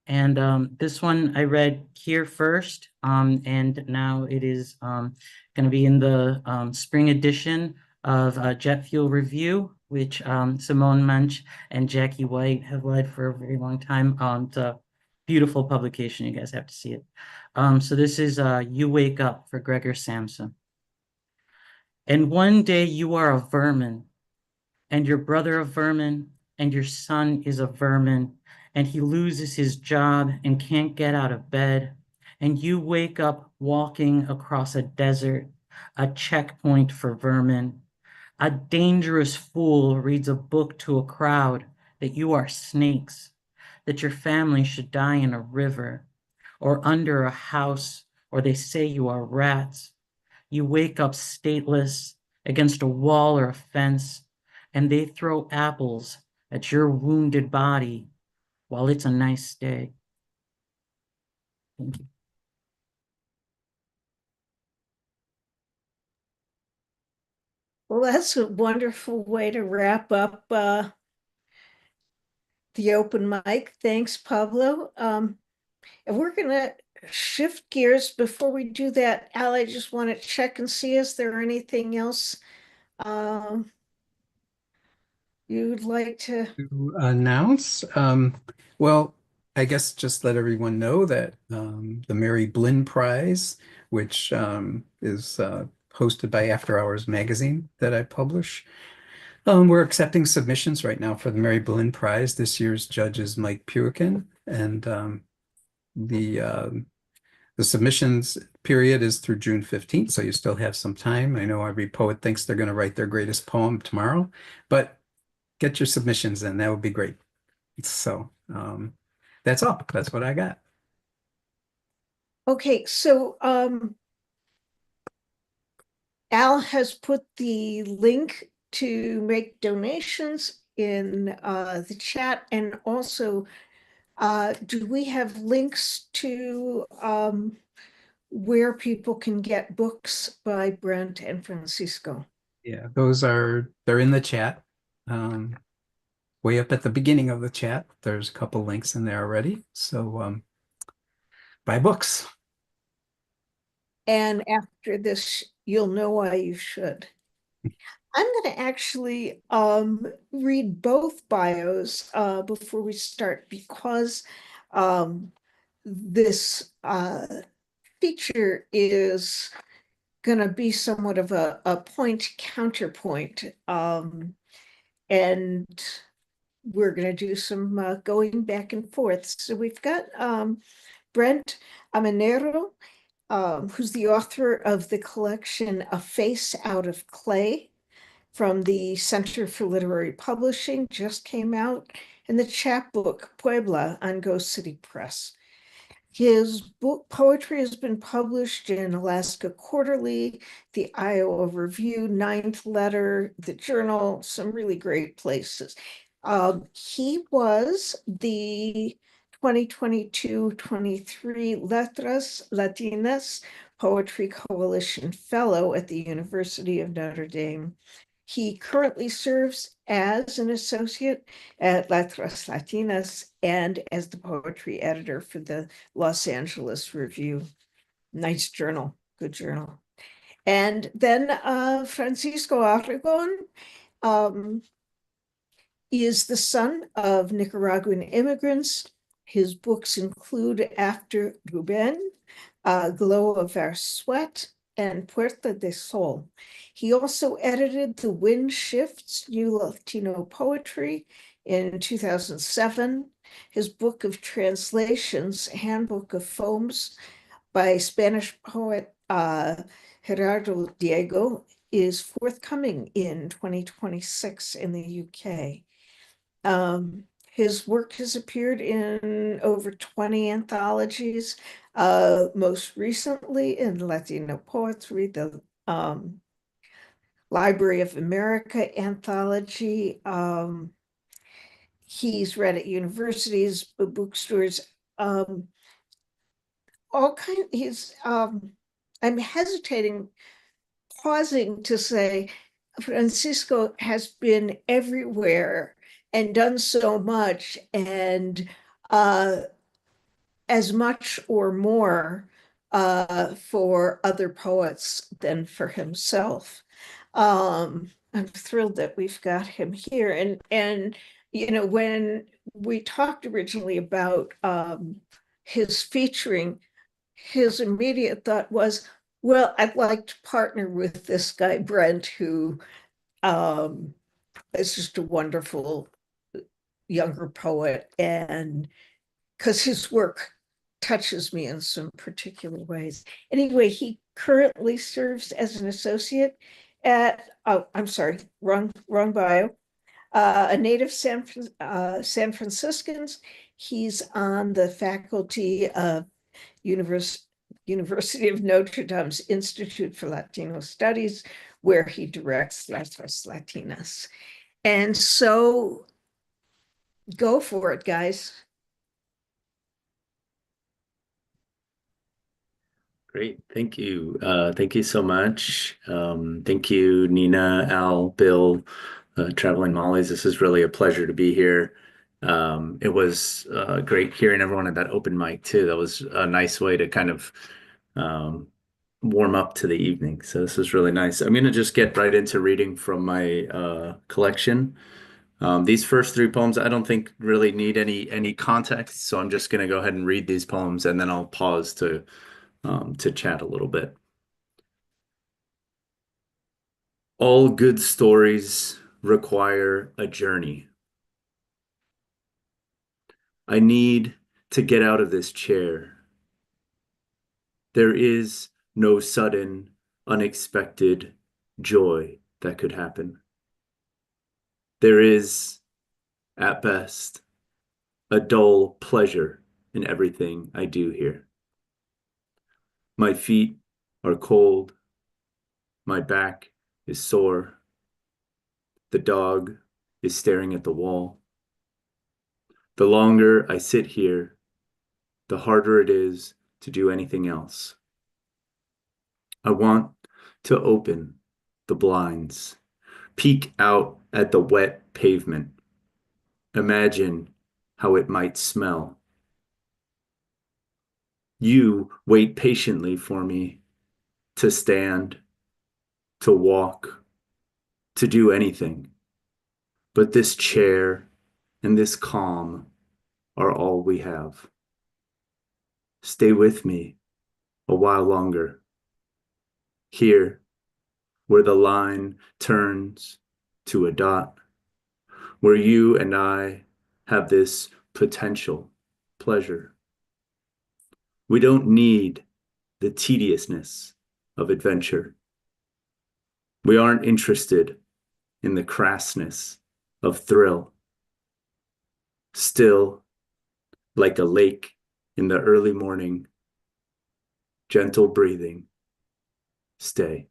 And this one I read here first, and now it is going to be in the spring edition of Jet Fuel Review, which Simone Munch and Jackie White have led for a very long time. It's a beautiful publication. You guys have to see it. So this is You Wake Up for Gregor Samsa. And one day you are a vermin, and your brother a vermin, and your son is a vermin, and he loses his job and can't get out of bed, and you wake up walking across a desert, a checkpoint for vermin. A dangerous fool reads a book to a crowd that you are snakes, that your family should die in a river or under a house, or they say you are rats. You wake up stateless against a wall or a fence, and they throw apples at your wounded body. while it's a nice day. Thank you. Well, that's a wonderful way to wrap up the open mic. Thanks, Pablo. And we're gonna shift gears. Before we do that, Al, I just want to check and see, is there anything else you'd like to? To announce, well, I guess just let everyone know that the Mary Blinn Prize, which is hosted by After Hours Magazine that I publish, we're accepting submissions right now for the Mary Blinn Prize. This year's judge is Mike Pewican, and the submissions period is through June 15th, so you still have some time. I know every poet thinks they're going to write their greatest poem tomorrow, but get your submissions in. That would be great. So that's all. That's what I got. Okay, so Al has put the link to make donations in the chat, and also do we have links to where people can get books by Brent and Francisco? Yeah, they're in the chat. Way up at the beginning of the chat, there's a couple links in there already. So buy books. And after this, you'll know why you should. I'm going to actually read both bios before we start, because this feature is going to be somewhat of a point counterpoint. And we're going to do some going back and forth. So we've got Brent Ameneyro, who's the author of the collection A Face Out of Clay from the Center for Literary Publishing, just came out, and the chapbook Puebla on Ghost City Press. His book poetry has been published in Alaska Quarterly, the Iowa Review, Ninth Letter, the Journal, some really great places. He was the 2022-23 Letras Latinas Poetry Coalition Fellow at the University of Notre Dame. He currently serves as an associate at Letras Latinas and as the poetry editor for the Los Angeles Review. Nice journal, good journal. And then Francisco Aragon is the son of Nicaraguan immigrants. His books include After Ruben, Glow of Our Sweat, and Puerta de Sol. He also edited The Wind Shifts, New Latino Poetry in 2007. His book of translations, Handbook of Foams, by Spanish poet Gerardo Diego, is forthcoming in 2026 in the UK. His work has appeared in over 20 anthologies, most recently in Latino Poetry, the Library of America anthology. He's read at universities, bookstores, all kinds. I'm hesitating, pausing to say Francisco has been everywhere and done so much, and as much or more for other poets than for himself. I'm thrilled that we've got him here. And you know, when we talked originally about his featuring, his immediate thought was, well, I'd like to partner with this guy, Brent, who is just a wonderful younger poet, and because his work touches me in some particular ways. Anyway, he currently serves as an associate at, oh, I'm sorry, wrong bio. A native San Franciscans, he's on the faculty of University of Notre Dame's Institute for Latino Studies, where he directs Letras Latinas. And so go for it, guys. Great. Thank you. Thank you so much. Thank you, Nina, Al, Bill, Traveling Mollies. This is really a pleasure to be here. It was great hearing everyone at that open mic too. That was a nice way to kind of um, warm up to the evening. So this was really nice. I'm going to just get right into reading from my collection. These first three poems, I don't think really need any context, so I'm just going to go ahead and read these poems, and then I'll pause to chat a little bit. All good stories require a journey. I need to get out of this chair. There is no sudden, unexpected joy that could happen. There is, at best, a dull pleasure in everything I do here. My feet are cold. My back is sore. The dog is staring at the wall. The longer I sit here, the harder it is to do anything else. I want to open the blinds, peek out at the wet pavement, imagine how it might smell. You wait patiently for me to stand, to walk, to do anything. But this chair and this calm are all we have. Stay with me a while longer. Here, where the line turns to a dot, where you and I have this potential pleasure. We don't need the tediousness of adventure. We aren't interested in the crassness of thrill. Still, like a lake in the early morning, gentle breathing, stay.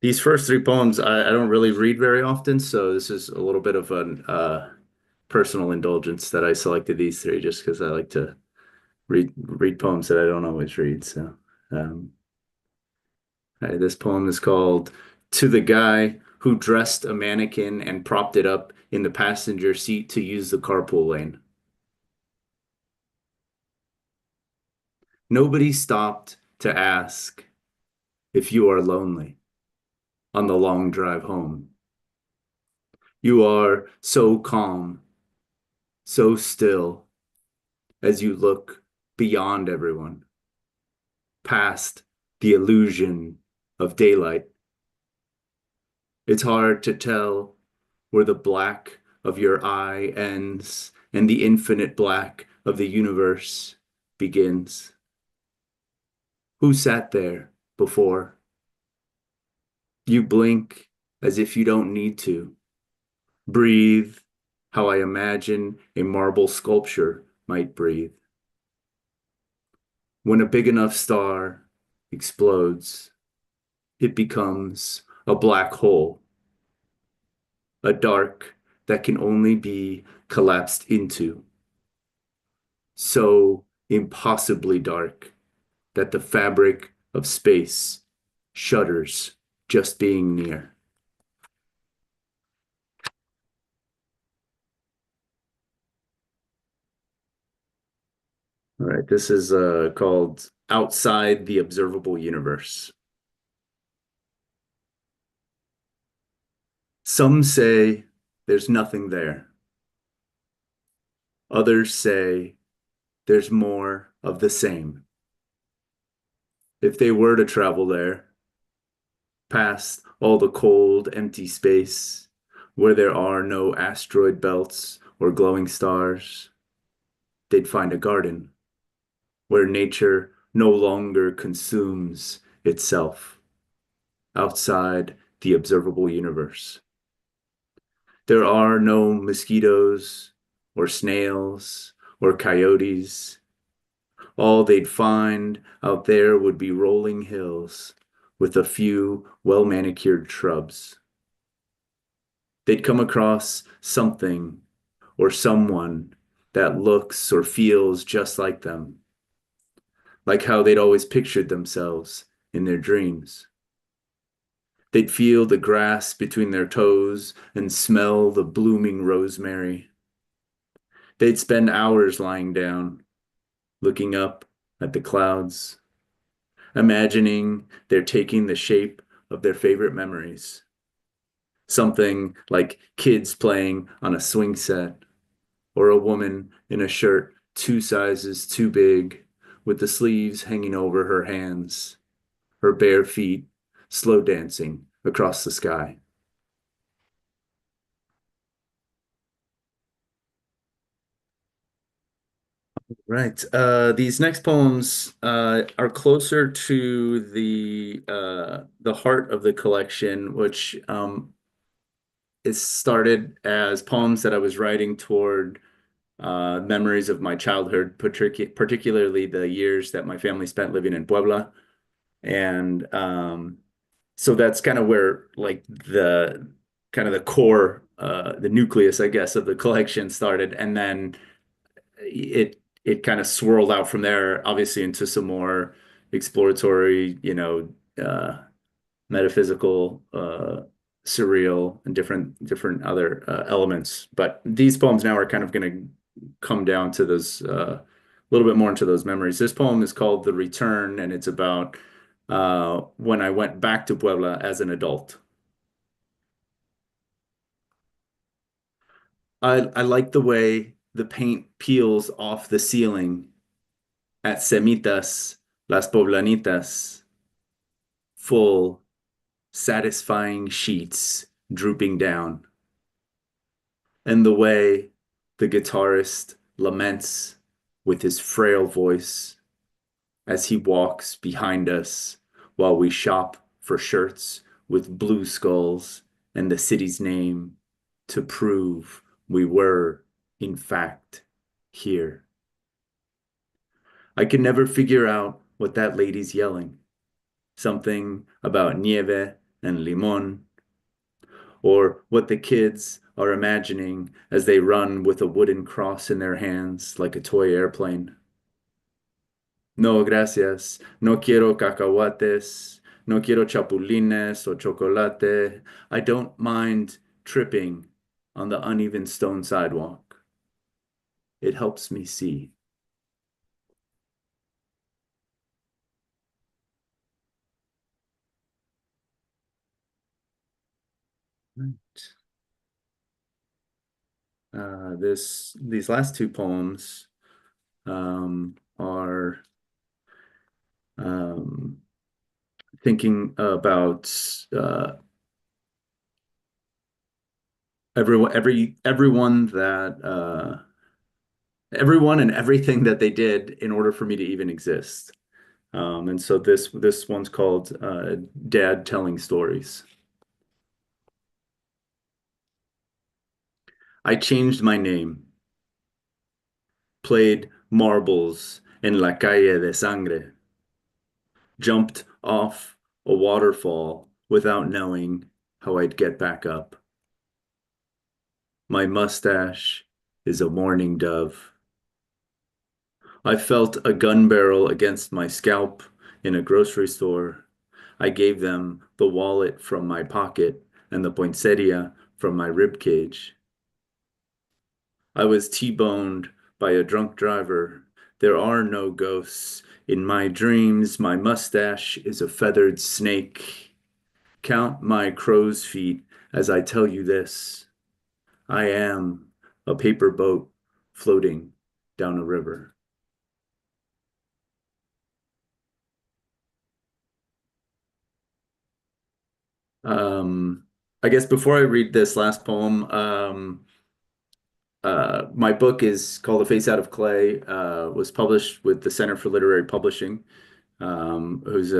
These first three poems, I don't really read very often, so this is a little bit of a personal indulgence that I selected these three just because I like to read poems that I don't always read. So, this poem is called "To the Guy Who Dressed a Mannequin and Propped It Up in the Passenger Seat to Use the Carpool Lane." Nobody stopped to ask if you are lonely on the long drive home. You are so calm, so still, as you look beyond everyone, past the illusion of daylight. It's hard to tell where the black of your eye ends and the infinite black of the universe begins. Who sat there before? You blink as if you don't need to. Breathe how I imagine a marble sculpture might breathe. When a big enough star explodes, it becomes a black hole, a dark that can only be collapsed into. So impossibly dark that the fabric of space shudders just being near. All right, this is called Outside the Observable Universe. Some say there's nothing there. Others say there's more of the same. If they were to travel there, past all the cold, empty space, where there are no asteroid belts or glowing stars, they'd find a garden where nature no longer consumes itself, outside the observable universe. There are no mosquitoes or snails or coyotes. All they'd find out there would be rolling hills with a few well-manicured shrubs. They'd come across something or someone that looks or feels just like them, like how they'd always pictured themselves in their dreams. They'd feel the grass between their toes and smell the blooming rosemary. They'd spend hours lying down, looking up at the clouds, imagining they're taking the shape of their favorite memories. Something like kids playing on a swing set, or a woman in a shirt 2 sizes too big, with the sleeves hanging over her hands, her bare feet slow dancing across the sky. Right. These next poems are closer to the heart of the collection, which is started as poems that I was writing toward memories of my childhood, particularly the years that my family spent living in Puebla. And so that's kind of where like the kind of the core, the nucleus, I guess, of the collection started. And then it kind of swirled out from there, obviously, into some more exploratory, metaphysical, surreal, and different other elements. But these poems now are kind of going to come down to those a little bit more into those memories. This poem is called "The Return," and it's about when I went back to Puebla as an adult. I like the way the paint peels off the ceiling at Semitas, Las Poblanitas, full, satisfying sheets drooping down, and the way the guitarist laments with his frail voice as he walks behind us while we shop for shirts with blue skulls and the city's name to prove we were, in fact, here. I can never figure out what that lady's yelling. Something about nieve and limon, or what the kids are imagining as they run with a wooden cross in their hands like a toy airplane. No, gracias. No quiero cacahuates. No quiero chapulines or chocolate. I don't mind tripping on the uneven stone sidewalk. It helps me see. Right. These last two poems are thinking about everyone and everything that they did in order for me to even exist. And so this one's called Dad Telling Stories. I changed my name, played marbles in La Calle de Sangre, jumped off a waterfall without knowing how I'd get back up. My mustache is a mourning dove. I felt a gun barrel against my scalp in a grocery store. I gave them the wallet from my pocket and the poinsettia from my rib cage. I was T-boned by a drunk driver. There are no ghosts. In my dreams, my mustache is a feathered snake. Count my crow's feet as I tell you this. I am a paper boat floating down a river. I guess before I read this last poem, my book is called The Face Out of Clay, was published with the Center for Literary Publishing, who's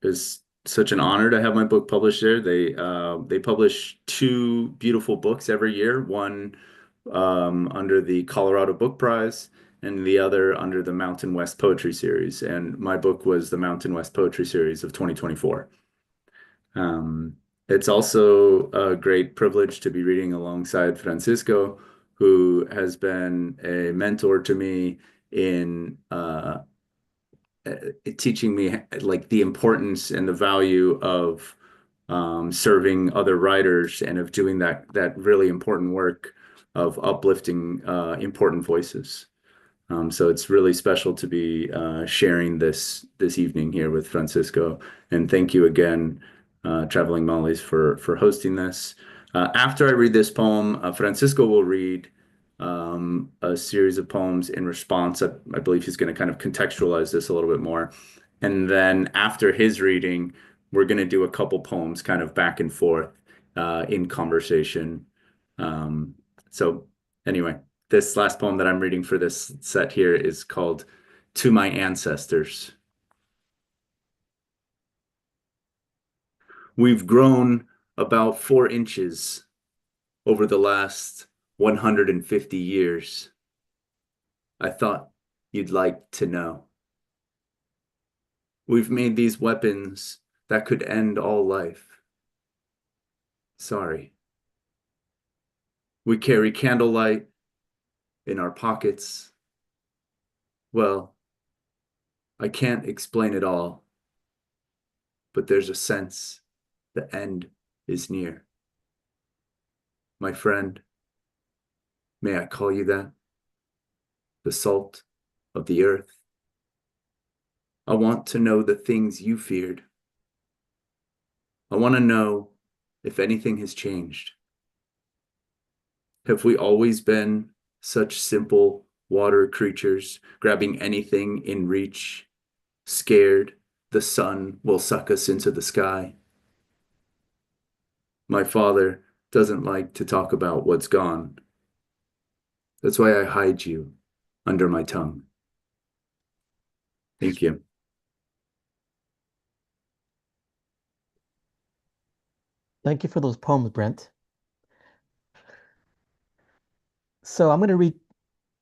is such an honor to have my book published there. They publish two beautiful books every year, one under the Colorado Book Prize and the other under the Mountain West Poetry Series. And my book was the Mountain West Poetry Series of 2024. It's also a great privilege to be reading alongside Francisco, who has been a mentor to me in teaching me like the importance and the value of serving other writers and of doing that really important work of uplifting important voices. So it's really special to be sharing this evening here with Francisco. And thank you again, Traveling Mollies, for hosting this. After I read this poem, Francisco will read a series of poems in response. I believe he's going to kind of contextualize this a little bit more. And then after his reading, we're going to do a couple poems kind of back and forth in conversation. So anyway, this last poem that I'm reading for this set here is called To My Ancestors. We've grown about 4 inches over the last 150 years. I thought you'd like to know. We've made these weapons that could end all life. Sorry. We carry candlelight in our pockets. Well, I can't explain it all, but there's a sense the end is near. My friend, may I call you that? The salt of the earth. I want to know the things you feared. I want to know if anything has changed. Have we always been such simple water creatures, grabbing anything in reach, scared the sun will suck us into the sky? My father doesn't like to talk about what's gone. That's why I hide you under my tongue. Thank you. Thank you for those poems, Brent. So I'm going to read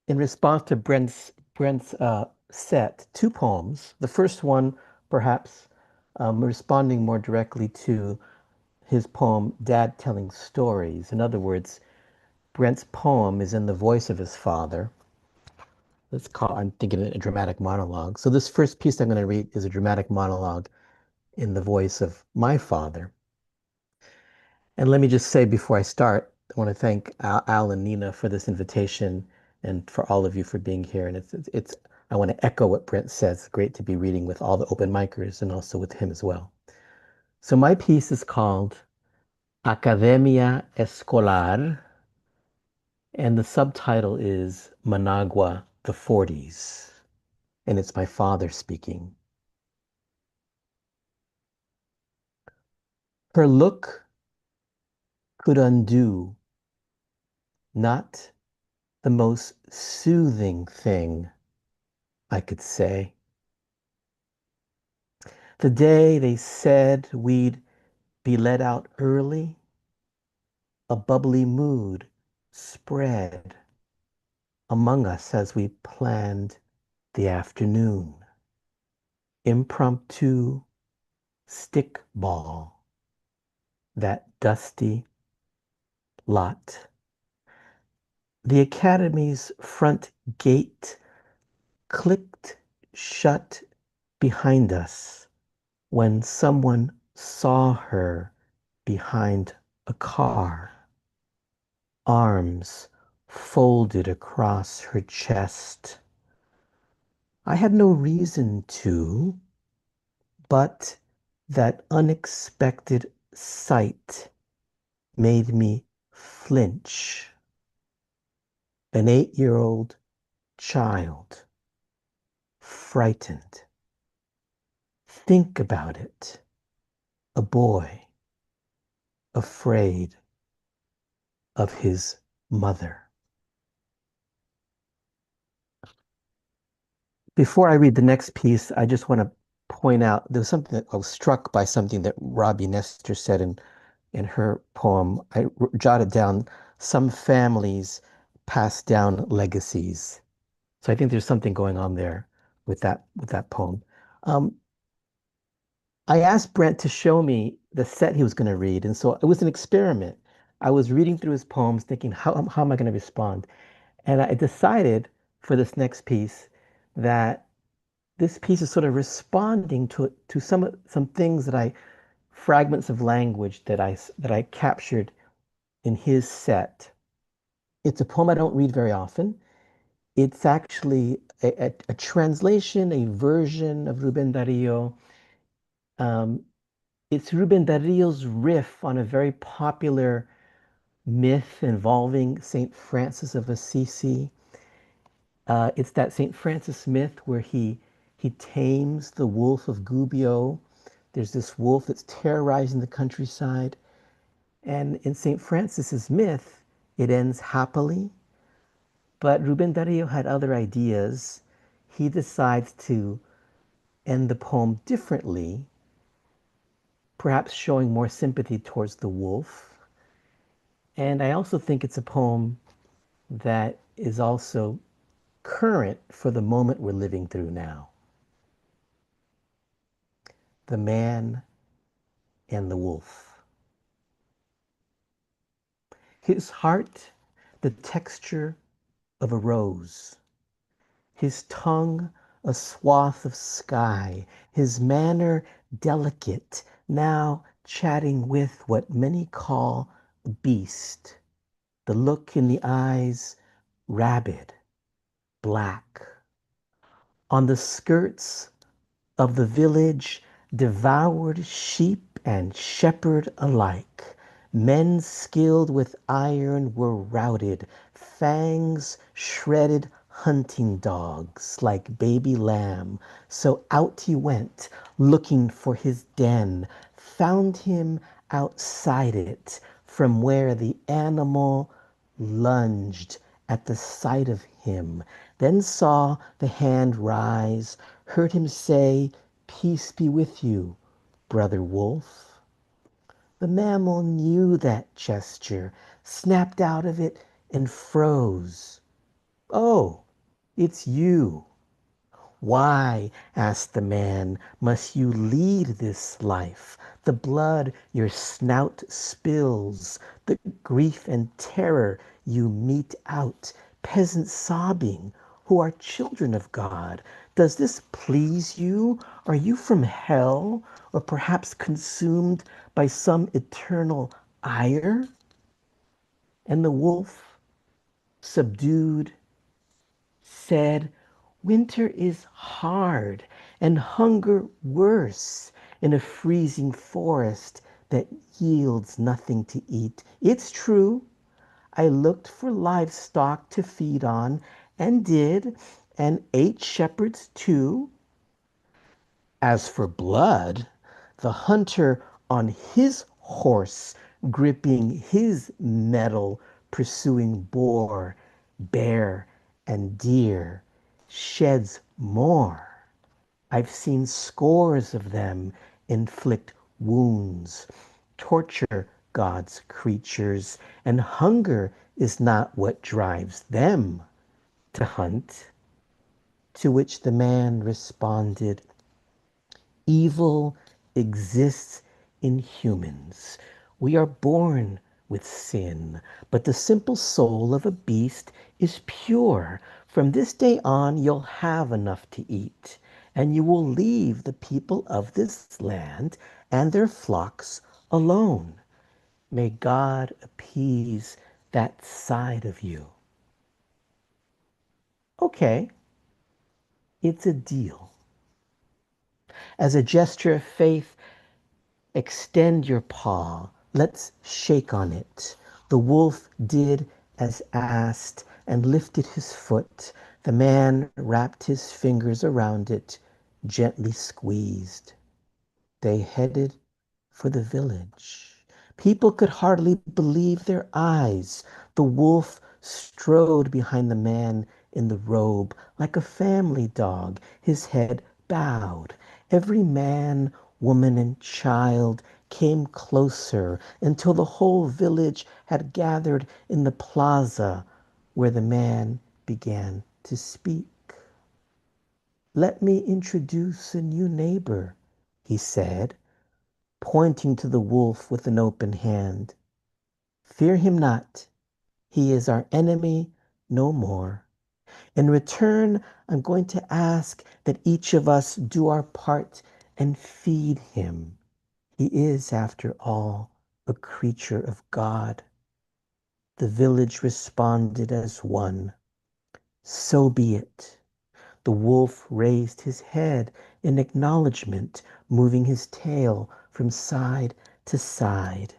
in response to Brent's set 2 poems. The first one, perhaps responding more directly to his poem, Dad Telling Stories. In other words, Brent's poem is in the voice of his father. I'm thinking a dramatic monologue. So this first piece I'm going to read is a dramatic monologue in the voice of my father. And let me just say before I start, I want to thank Al and Nina for this invitation and for all of you for being here. And I want to echo what Brent says. It's great to be reading with all the open micers and also with him as well. So my piece is called Academia Escolar, and the subtitle is Managua, the 40s. And it's my father speaking. Her look could undo not the most soothing thing I could say. The day they said we'd be let out early, a bubbly mood spread among us as we planned the afternoon. Impromptu stickball, that dusty lot. The academy's front gate clicked shut behind us when someone saw her behind a car, arms folded across her chest. I had no reason to, but that unexpected sight made me flinch. An 8-year-old child, frightened. Think about it. A boy, afraid of his mother. Before I read the next piece, I just want to point out there was something that I was struck by something that Robbie Nestor said in her poem. I jotted down some families pass down legacies. So I think there's something going on there with that poem. I asked Brent to show me the set he was going to read. And so it was an experiment. I was reading through his poems thinking, how am I going to respond? And I decided for this next piece that this piece is sort of responding to some things that fragments of language that I captured in his set. It's a poem I don't read very often. It's actually a translation, a version of Rubén Darío. It's Rubén Darío's riff on a very popular myth involving Saint Francis of Assisi. It's that Saint Francis myth where he tames the wolf of Gubbio. There's this wolf that's terrorizing the countryside. And in St. Francis's myth, it ends happily. But Rubén Darío had other ideas. He decides to end the poem differently, perhaps showing more sympathy towards the wolf. And I also think it's a poem that is also current for the moment we're living through now. The Man and the Wolf. His heart, the texture of a rose. His tongue, a swath of sky. His manner, delicate, now chatting with what many call a beast. The look in the eyes, rabid, black. On the skirts of the village, devoured sheep and shepherd alike. Men skilled with iron were routed, fangs shredded hunting dogs like baby lamb. So out he went, looking for his den, found him outside it, from where the animal lunged at the sight of him, then saw the hand rise, heard him say, "Peace be with you, brother wolf." The mammal knew that gesture, snapped out of it, and froze. "Oh, it's you. Why," asked the man, "must you lead this life? The blood your snout spills, the grief and terror you mete out, peasants sobbing, who are children of God. Does this please you? Are you from hell, or perhaps consumed by some eternal ire?" And the wolf, subdued, said, "Winter is hard and hunger worse in a freezing forest that yields nothing to eat. It's true, I looked for livestock to feed on and did, and ate shepherds too. As for blood, the hunter on his horse, gripping his mettle, pursuing boar, bear, and deer, sheds more. I've seen scores of them inflict wounds, torture God's creatures, and hunger is not what drives them to hunt." To which the man responded, "Evil exists in humans. We are born with sin, but the simple soul of a beast is pure. From this day on, you'll have enough to eat, and you will leave the people of this land and their flocks alone. May God appease that side of you." Okay, it's a deal. As a gesture of faith, extend your paw. Let's shake on it. The wolf did as asked and lifted his foot. The man wrapped his fingers around it, gently squeezed. They headed for the village. People could hardly believe their eyes. The wolf strode behind the man in the robe like a family dog, his head bowed. Every man, woman, and child came closer until the whole village had gathered in the plaza where the man began to speak. "Let me introduce a new neighbor," he said, pointing to the wolf with an open hand. Fear him not. He is our enemy no more. In return, I'm going to ask that each of us do our part and feed him. He is, after all, a creature of God. The village responded as one. So be it. The wolf raised his head in acknowledgement, moving his tail from side to side.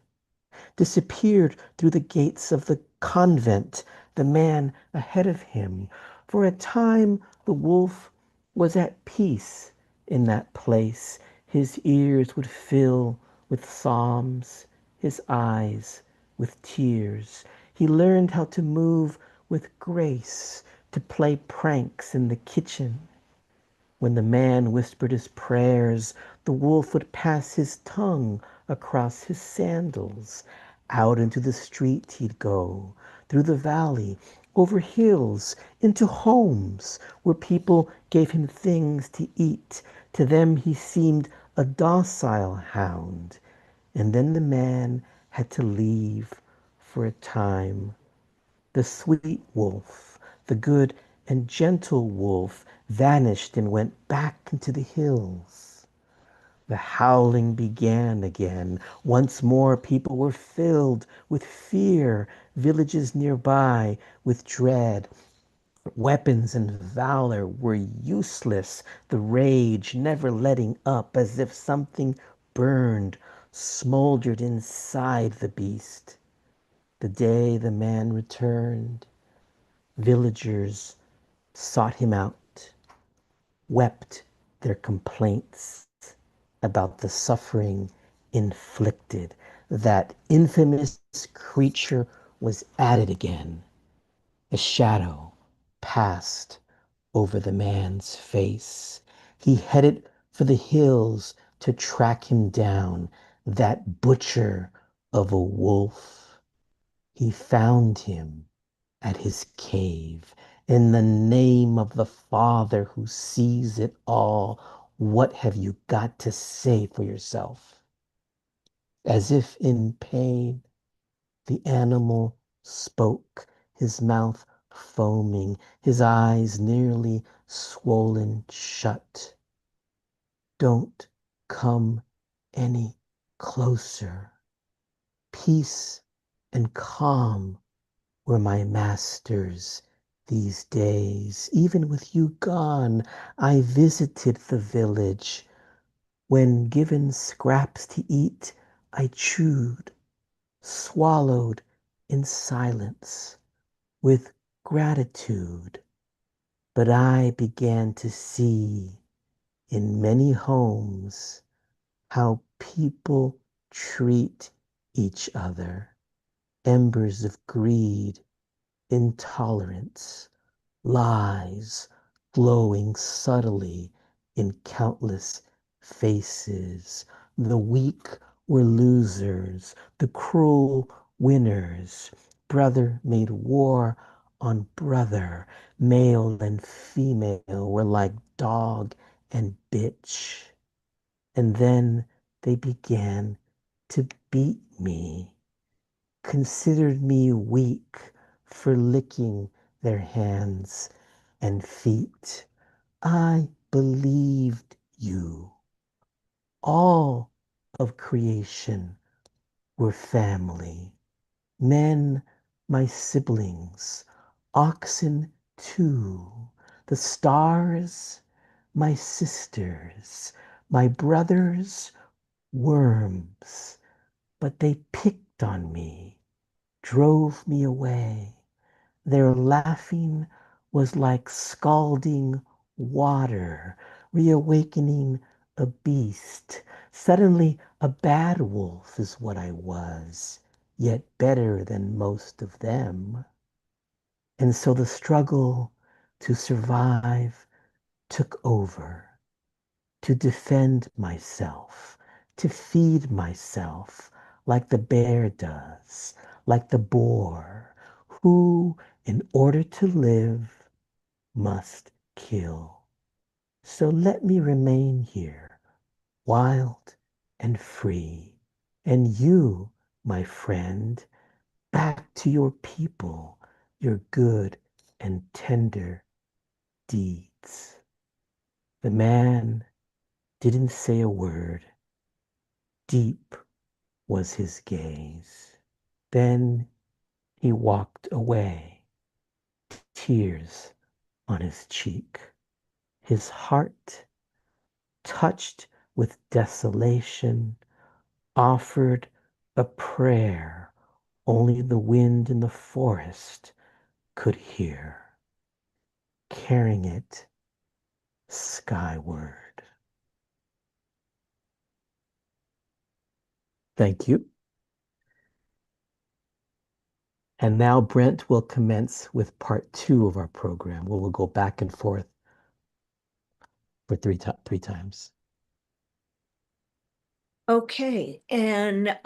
Disappeared through the gates of the convent, the man ahead of him. For a time, the wolf was at peace in that place. His ears would fill with psalms, his eyes with tears. He learned how to move with grace, to play pranks in the kitchen. When the man whispered his prayers, the wolf would pass his tongue across his sandals. Out into the street he'd go, through the valley, over hills, into homes where people gave him things to eat. To them he seemed a docile hound. And then the man had to leave for a time. The sweet wolf, the good and gentle wolf, vanished and went back into the hills. The howling began again. Once more, people were filled with fear, villages nearby with dread. Weapons and valor were useless, the rage never letting up, as if something burned, smoldered inside the beast. The day the man returned, villagers sought him out, wept their complaints about the suffering inflicted. That infamous creature was at it again. A shadow passed over the man's face. He headed for the hills to track him down, that butcher of a wolf. He found him at his cave. In the name of the Father who sees it all, what have you got to say for yourself? As if in pain, the animal spoke, his mouth foaming, his eyes nearly swollen shut. Don't come any closer. Peace and calm were my masters these days. Even with you gone, I visited the village. When given scraps to eat, I chewed, swallowed in silence, with gratitude. But I began to see in many homes how people treat each other. Embers of greed, intolerance, lies glowing subtly in countless faces. The weak were losers, the cruel winners. Brother made war on brother. Male and female were like dog and bitch. And then they began to beat me, considered me weak for licking their hands and feet. I believed you. All of creation were family. Men, my siblings, oxen too, the stars, my sisters, my brothers, worms. But they picked on me, drove me away. Their laughing was like scalding water, reawakening a beast. Suddenly, a bad wolf is what I was, yet better than most of them. And so the struggle to survive took over, to defend myself, to feed myself like the bear does, like the boar, who, in order to live, must kill. So let me remain here, wild and free. And you, my friend, back to your people, your good and tender deeds. The man didn't say a word. Deep was his gaze. Then he walked away, tears on his cheek, his heart touched with desolation, offered a prayer only the wind in the forest could hear, carrying it skyward. Thank you. And now Brent will commence with part 2 of our program, where we'll go back and forth for three times. Okay, and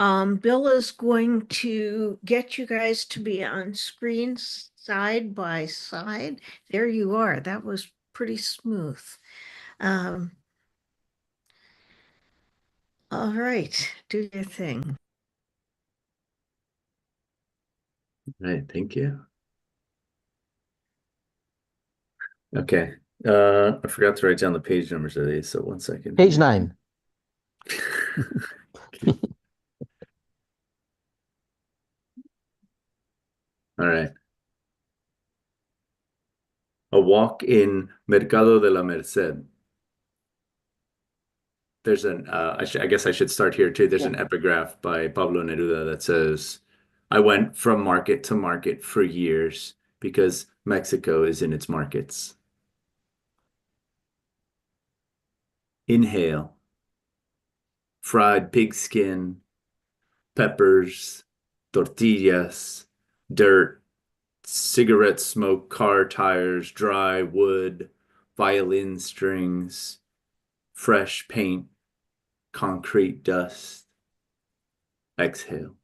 Bill is going to get you guys to be on screen side by side. There you are. That was pretty smooth. All right, do your thing. All right, thank you. Okay. I forgot to write down the page numbers of these, so 1 second. Page 9. Okay. All right. A walk in Mercado de la Merced. There's I guess I should start here too. There's an epigraph by Pablo Neruda that says, I went from market to market for years because Mexico is in its markets. Inhale. Fried pig skin, peppers, tortillas, dirt, cigarette smoke, car tires, dry wood, violin strings, fresh paint, concrete dust. Exhale.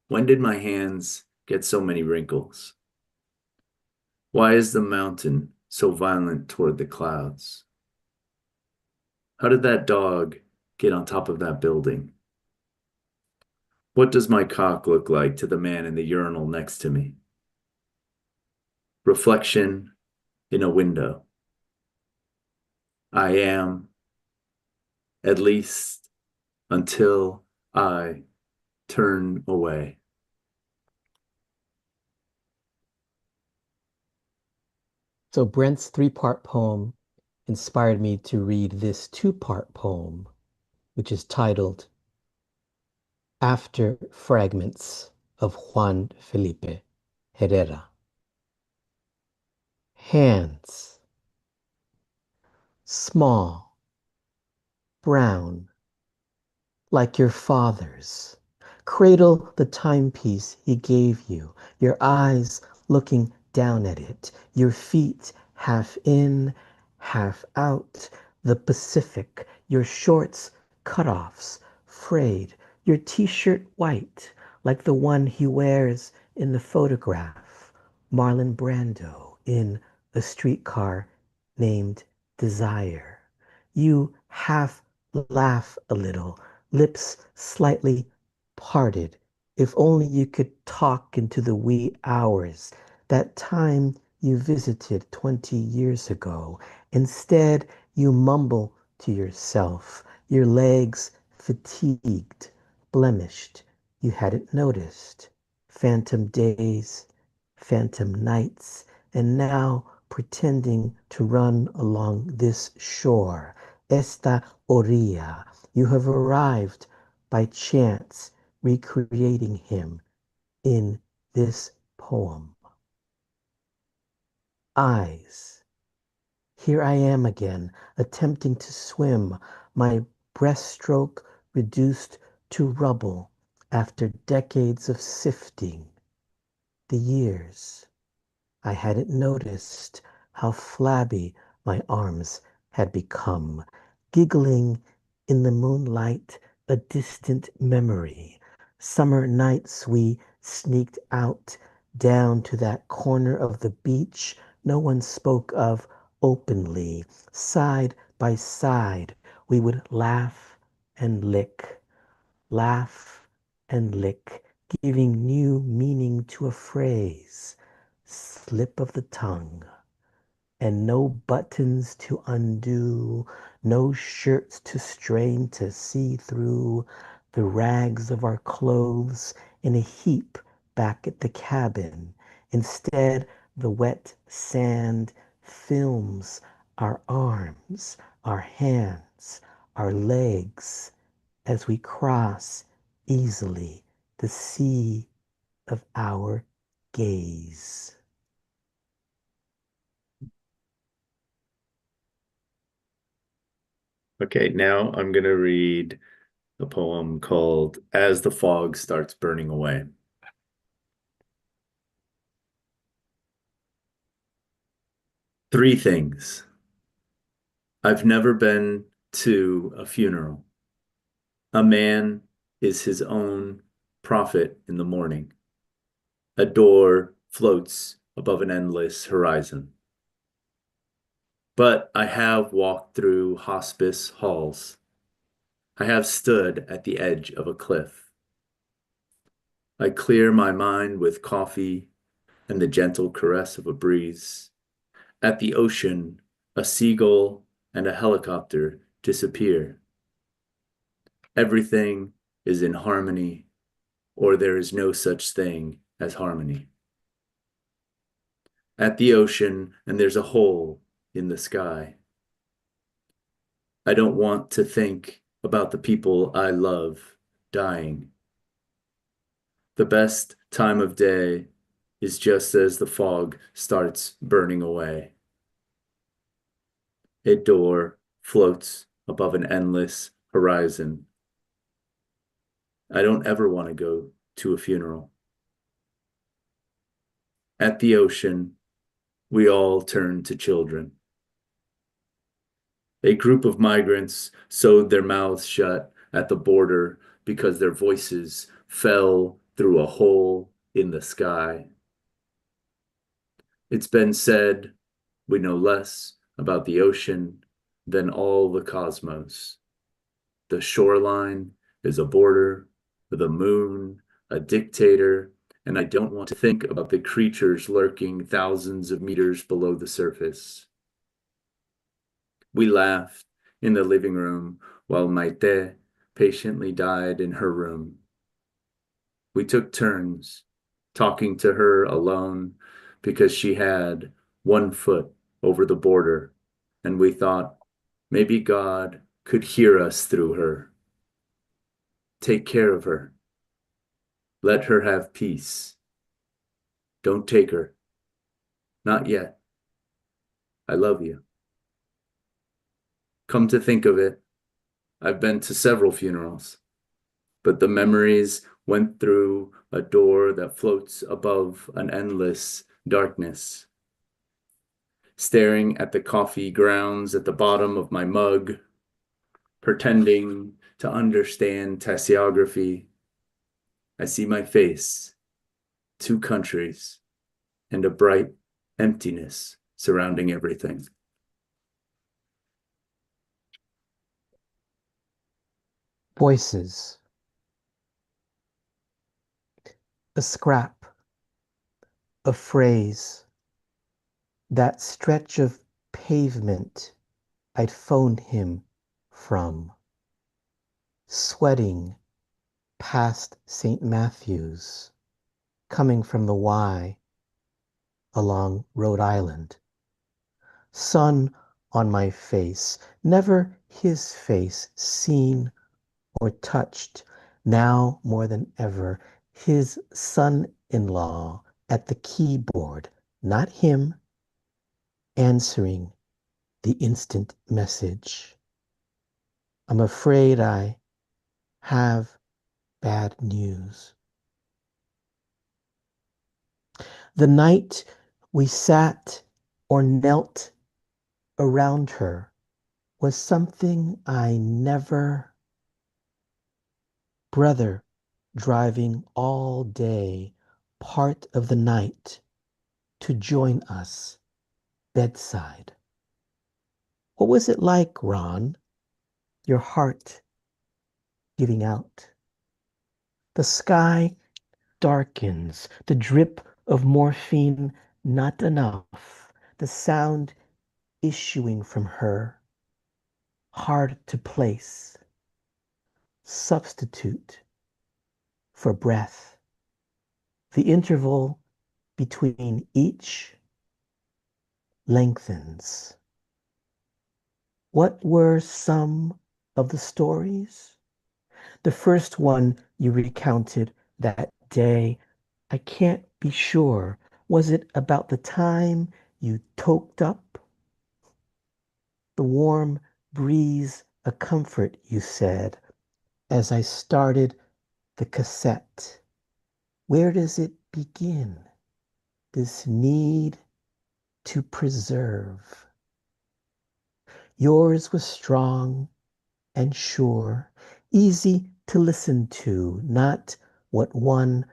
When did my hands get so many wrinkles? Why is the mountain so violent toward the clouds? How did that dog get on top of that building? What does my cock look like to the man in the urinal next to me? Reflection in a window. I am, at least until I turn away. So Brent's 3-part poem inspired me to read this 2-part poem, which is titled After Fragments of Juan Felipe Herrera. Hands, small, brown, like your father's. Cradle the timepiece he gave you, your eyes looking down at it, your feet half in, half out, the Pacific, your shorts cutoffs, frayed, your t-shirt white, like the one he wears in the photograph, Marlon Brando in A Streetcar Named Desire. You half laugh a little, lips slightly parted. If only you could talk into the wee hours, that time you visited 20 years ago. Instead, you mumble to yourself, your legs fatigued, blemished. You hadn't noticed. Phantom days, phantom nights, and now pretending to run along this shore. Esta orilla. You have arrived by chance, recreating him in this poem. Eyes. Here I am again, attempting to swim, my breaststroke reduced to rubble after decades of sifting. The years. I hadn't noticed how flabby my arms had become, giggling in the moonlight, a distant memory. Summer nights we sneaked out down to that corner of the beach no one spoke of openly, side by side, we would laugh and laugh and lick, giving new meaning to a phrase, slip of the tongue. And no buttons to undo, no shirts to strain to see through, the rags of our clothes in a heap back at the cabin. Instead, the wet sand films our arms, our hands, our legs as we cross easily the sea of our gaze. Okay, now I'm going to read a poem called As the Fog Starts Burning Away. Three things. I've never been to a funeral. A man is his own prophet in the morning. A door floats above an endless horizon. But I have walked through hospice halls. I have stood at the edge of a cliff. I clear my mind with coffee and the gentle caress of a breeze. At the ocean, a seagull and a helicopter disappear. Everything is in harmony, or there is no such thing as harmony. At the ocean, and there's a hole in the sky. I don't want to think about the people I love dying. The best time of day is just as the fog starts burning away. A door floats above an endless horizon. I don't ever want to go to a funeral. At the ocean, we all turn to children. A group of migrants sewed their mouths shut at the border because their voices fell through a hole in the sky. It's been said we know less about the ocean than all the cosmos. The shoreline is a border, the moon, a dictator, and I don't want to think about the creatures lurking thousands of meters below the surface. We laughed in the living room while Maite patiently died in her room. We took turns talking to her alone because she had one foot over the border, and we thought maybe God could hear us through her. Take care of her. Let her have peace. Don't take her. Not yet. I love you. Come to think of it, I've been to several funerals, but the memories went through a door that floats above an endless darkness. Staring at the coffee grounds at the bottom of my mug, pretending to understand taxiography, I see my face, two countries, and a bright emptiness surrounding everything. Voices. A scrap, a phrase, that stretch of pavement I'd phoned him from, sweating past St. Matthew's, coming from the Y along Rhode Island. Sun on my face, never his face seen or touched, now more than ever, his son-in-law at the keyboard, not him, answering the instant message. I'm afraid I have bad news. The night we sat or knelt around her was something I never. Brother driving all day, part of the night, to join us bedside. What was it like, Ron? Your heart giving out. The sky darkens, the drip of morphine not enough, the sound issuing from her, hard to place, substitute for breath. The interval between each lengthens. What were some of the stories? The first one you recounted that day, I can't be sure. Was it about the time you toked up? The warm breeze a comfort, you said, as I started the cassette. Where does it begin? This need to preserve. Yours was strong and sure, easy to listen to, not what one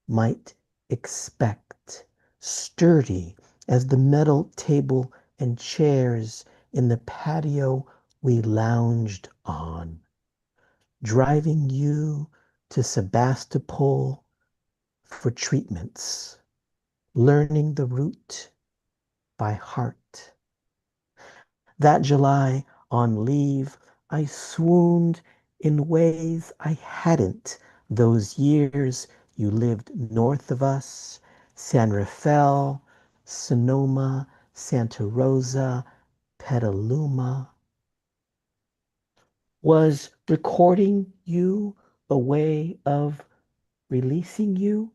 might expect, sturdy as the metal table and chairs in the patio we lounged on, driving you to Sebastopol for treatments, learning the route by heart. That July on leave, I swooned in ways I hadn't those years you lived north of us, San Rafael, Sonoma, Santa Rosa, Petaluma. Was recording you a way of releasing you?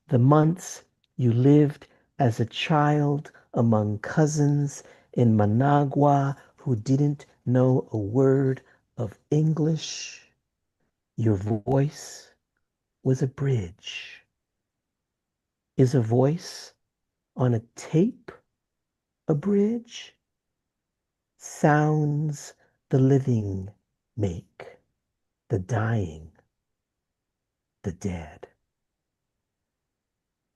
The months you lived as a child among cousins in Managua who didn't know a word of English, your voice was a bridge. Is a voice on a tape a bridge? Sounds the living make, the dying, the dead.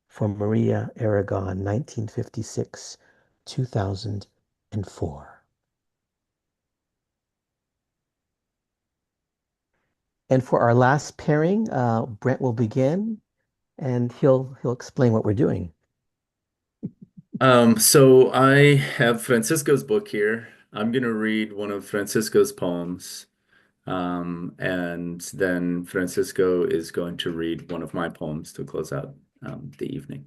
For Maria Aragon, 1956, 2004. And for our last pairing, Brent will begin and he'll explain what we're doing. So I have Francisco's book here. I'm gonna read one of Francisco's poems. And then Francisco is going to read one of my poems to close out the evening.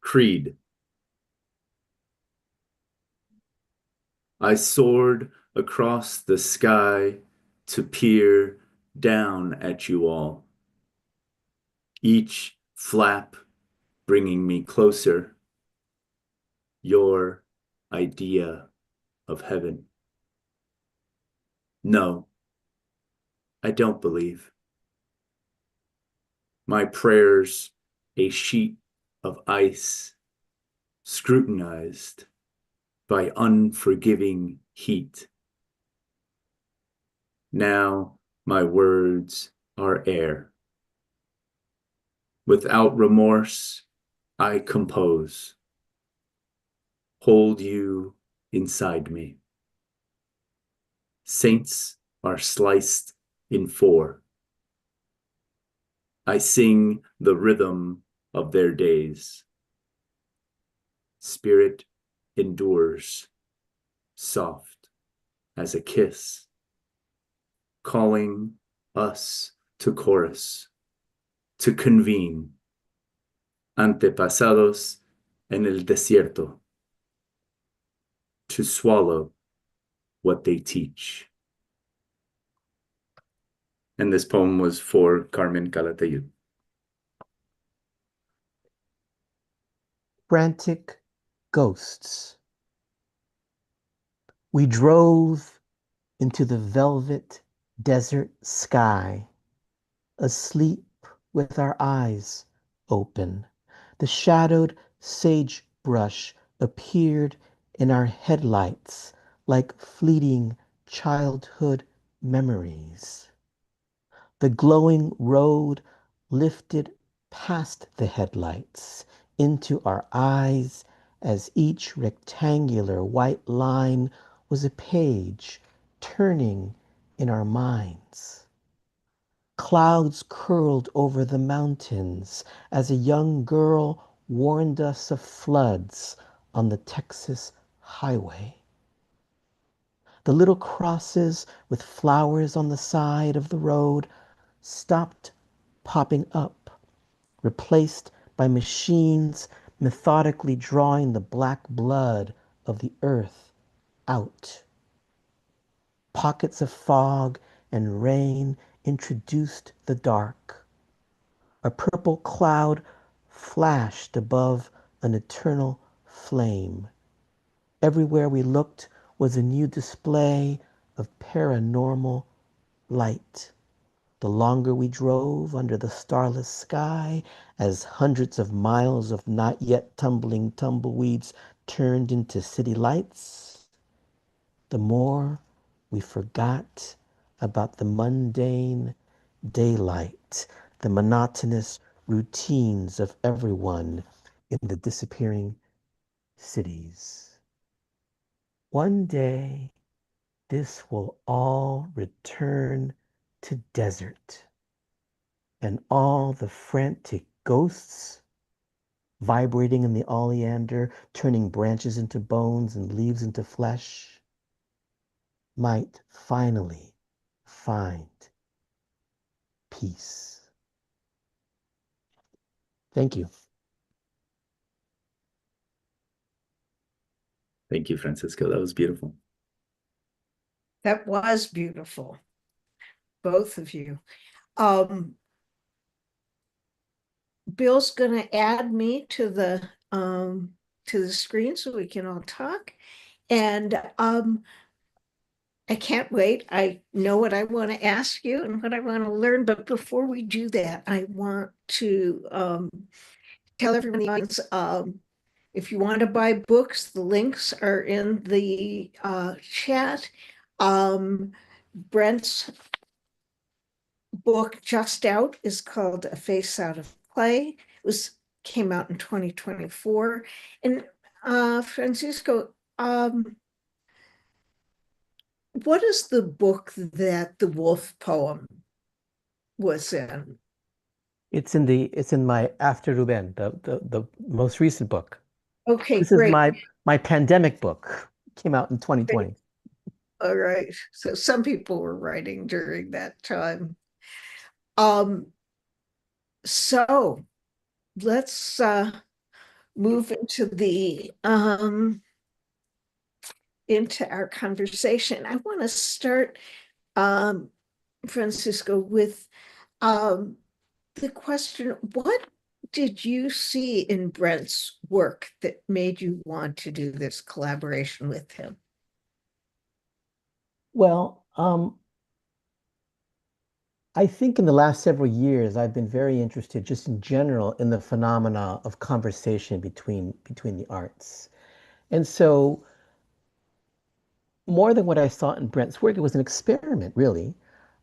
Creed. I soared across the sky to peer down at you all, each flap bringing me closer, your idea of heaven. No, I don't believe. My prayers, a sheet of ice, scrutinized by unforgiving heat. Now my words are air. Without remorse, I compose. Hold you inside me. Saints are sliced in four. I sing the rhythm of their days. Spirit endures, soft as a kiss, calling us to chorus, to convene, antepasados en el desierto, to swallow what they teach. And this poem was for Carmen Calatayud. Frantic ghosts. We drove into the velvet desert sky, asleep with our eyes open. The shadowed sagebrush appeared in our headlights like fleeting childhood memories. The glowing road lifted past the headlights into our eyes as each rectangular white line was a page turning in our minds. Clouds curled over the mountains as a young girl warned us of floods on the Texas highway. The little crosses with flowers on the side of the road stopped popping up, replaced by machines methodically drawing the black blood of the earth out. Pockets of fog and rain introduced the dark. A purple cloud flashed above an eternal flame. Everywhere we looked was a new display of paranormal light. The longer we drove under the starless sky, as hundreds of miles of not yet tumbling tumbleweeds turned into city lights, the more we forgot about the mundane daylight, the monotonous routines of everyone in the disappearing cities. One day, this will all return to desert, and all the frantic ghosts vibrating in the oleander, turning branches into bones and leaves into flesh, might finally find peace. Thank you. Thank you, Francisco. That was beautiful. That was beautiful, both of you. Bill's going to add me to the screen so we can all talk. And I can't wait. I know what I want to ask you and what I want to learn. But before we do that, I want to tell everyone in the audience, if you want to buy books, the links are in the chat. Brent's book just out is called A Face Out of Clay. It came out in 2024. And Francisco, what is the book that the wolf poem was in? It's in my After Ruben, the most recent book. Okay, This great. is my pandemic book. Came out in 2020. Great. All right. So some people were writing during that time. So let's move into our conversation. I want to start, Francisco, with the question, what did you see in Brent's work that made you want to do this collaboration with him? Well, I think in the last several years, I've been very interested just in general in the phenomena of conversation between the arts. And so more than what I saw in Brent's work, it was an experiment, really.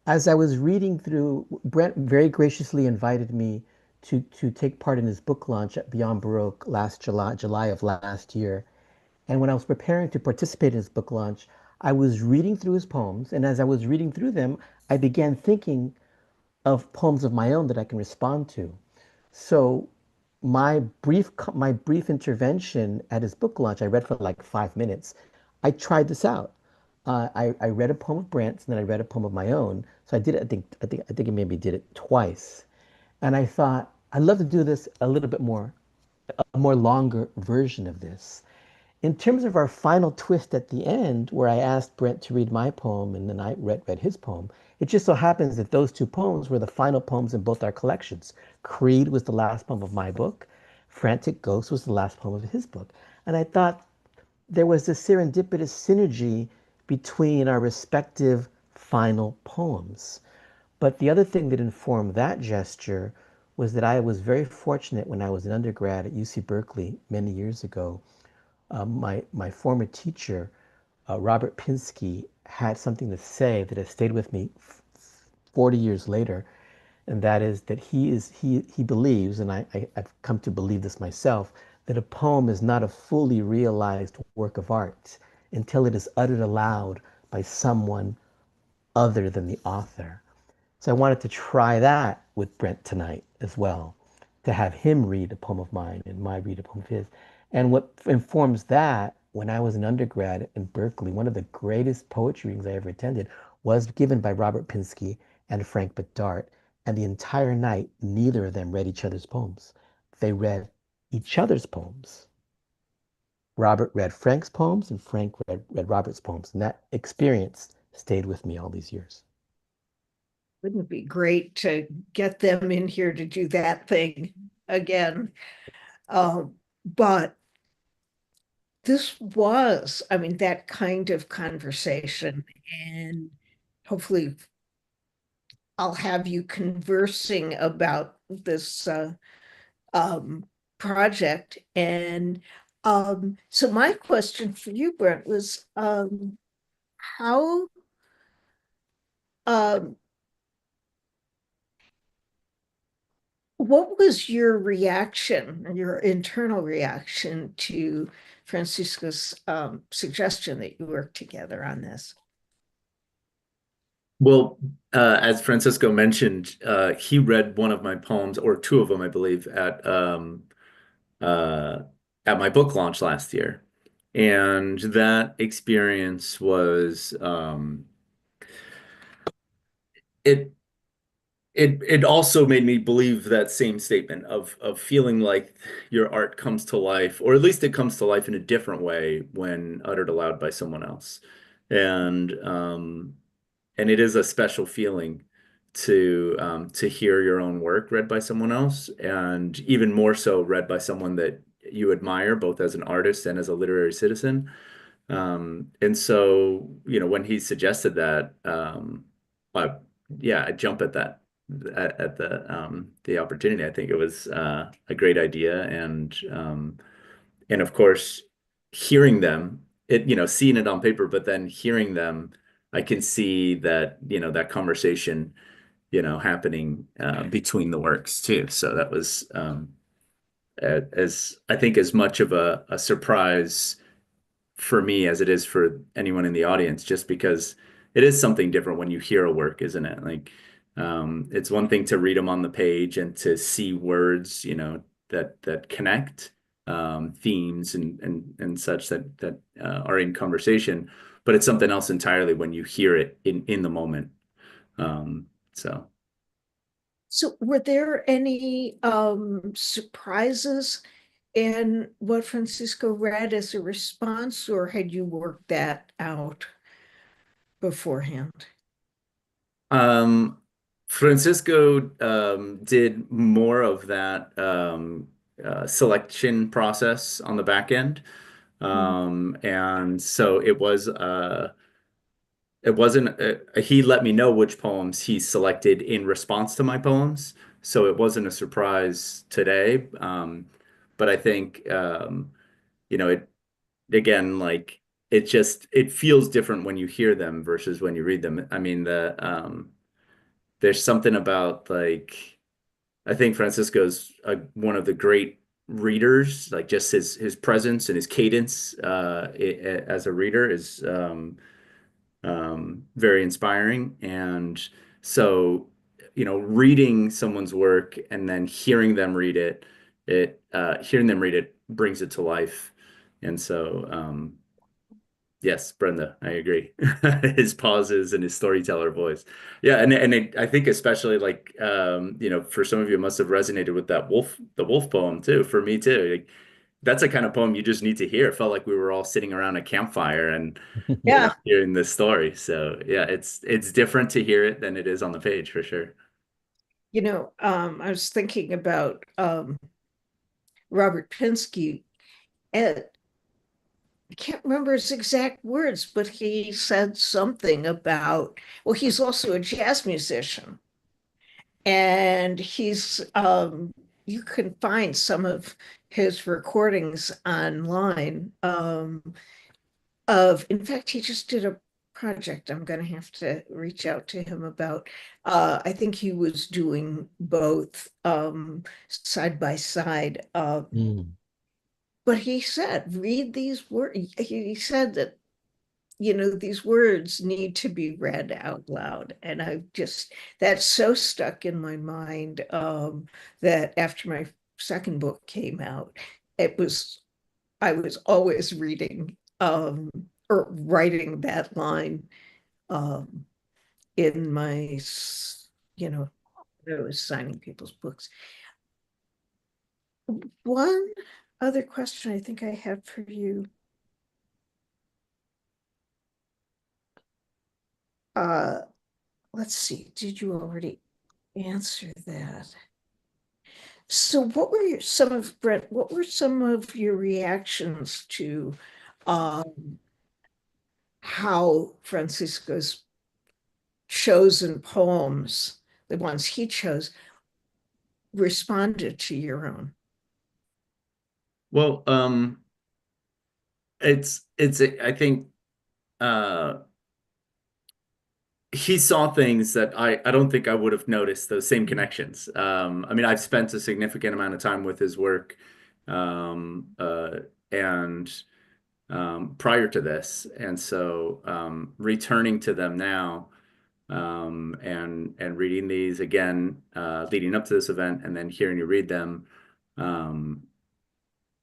As I was reading through, Brent very graciously invited me to take part in his book launch at Beyond Baroque last July of last year. And when I was preparing to participate in his book launch, I was reading through his poems. And as I was reading through them, I began thinking of poems of my own that I can respond to. So my brief intervention at his book launch, I read for like 5 minutes. I tried this out. I read a poem of Brent's and then I read a poem of my own. So I did it. I think I maybe did it twice. And I thought I'd love to do this a little bit more, a more longer version of this. In terms of our final twist at the end, where I asked Brent to read my poem and then I read his poem, it just so happens that those two poems were the final poems in both our collections. Creed was the last poem of my book. Frantic Ghost was the last poem of his book. And I thought there was this serendipitous synergy between our respective final poems. But the other thing that informed that gesture was that I was very fortunate when I was an undergrad at UC Berkeley many years ago. My former teacher, Robert Pinsky, had something to say that has stayed with me 40 years later. and that is that he believes, and I've come to believe this myself, that a poem is not a fully realized work of art until it is uttered aloud by someone other than the author. So I wanted to try that with Brent tonight as well, to have him read a poem of mine and my read a poem of his. And what informs that, when I was an undergrad in Berkeley, one of the greatest poetry readings I ever attended was given by Robert Pinsky and Frank Bedart. And the entire night, neither of them read each other's poems. They read each other's poems. Robert read Frank's poems and Frank read Robert's poems. And that experience stayed with me all these years. Wouldn't it be great to get them in here to do that thing again? But this was, I mean, that kind of conversation, and hopefully I'll have you conversing about this project. And so my question for you, Brent, was how what was your reaction, your internal reaction to Francisco's suggestion that you work together on this? Well, as Francisco mentioned, he read one of my poems, or two of them, I believe, at my book launch last year, and that experience was it it also made me believe that same statement of feeling like your art comes to life, or at least it comes to life in a different way when uttered aloud by someone else, and and it is a special feeling to hear your own work read by someone else, and even more so read by someone that you admire, both as an artist and as a literary citizen. And so, when he suggested that, I, yeah, I jump at that at the opportunity. I think it was a great idea, and of course, hearing them, seeing it on paper, but then hearing them, I can see that that conversation, happening between the works too. So that was as I think as much of a surprise for me as it is for anyone in the audience, just because it is something different when you hear a work, isn't it? Like, it's one thing to read them on the page and to see words, that connect, themes and such that are in conversation, but it's something else entirely when you hear it in the moment. So. So were there any surprises in what Francisco read as a response, or had you worked that out beforehand? Francisco did more of that selection process on the back end. And so it wasn't he let me know which poems he selected in response to my poems. So it wasn't a surprise today. But I think it again, like it feels different when you hear them versus when you read them. I mean, there's something about, like, I think Francisco's one of the great readers, like just his presence and his cadence as a reader is very inspiring. And so, reading someone's work and then hearing them read hearing them read it brings it to life. And so, yes, Brenda, I agree. His pauses and his storyteller voice. Yeah, I think especially, like, for some of you, it must have resonated with the wolf poem too. For me too. Like, that's a kind of poem you just need to hear. It felt like we were all sitting around a campfire and Yeah. hearing this story. So yeah, it's different to hear it than it is on the page for sure. I was thinking about Robert Pinsky. I can't remember his exact words, but he said something about, well, he's also a jazz musician. And you can find some of his recordings online. In fact, he just did a project I'm going to have to reach out to him about. I think he was doing both side by side. Mm. But he said, read these words. He said that, these words need to be read out loud. And that's so stuck in my mind that after my second book came out, I was always reading or writing that line in my, I was signing people's books. One other question I think I had for you. Let's see, did you already answer that? So what were some of your reactions to how Francisco's chosen poems, the ones he chose, responded to your own? Well, I think he saw things that I don't think I would have noticed those same connections. I mean, I've spent a significant amount of time with his work, and prior to this, and so returning to them now, and reading these again, leading up to this event, and then hearing you read them,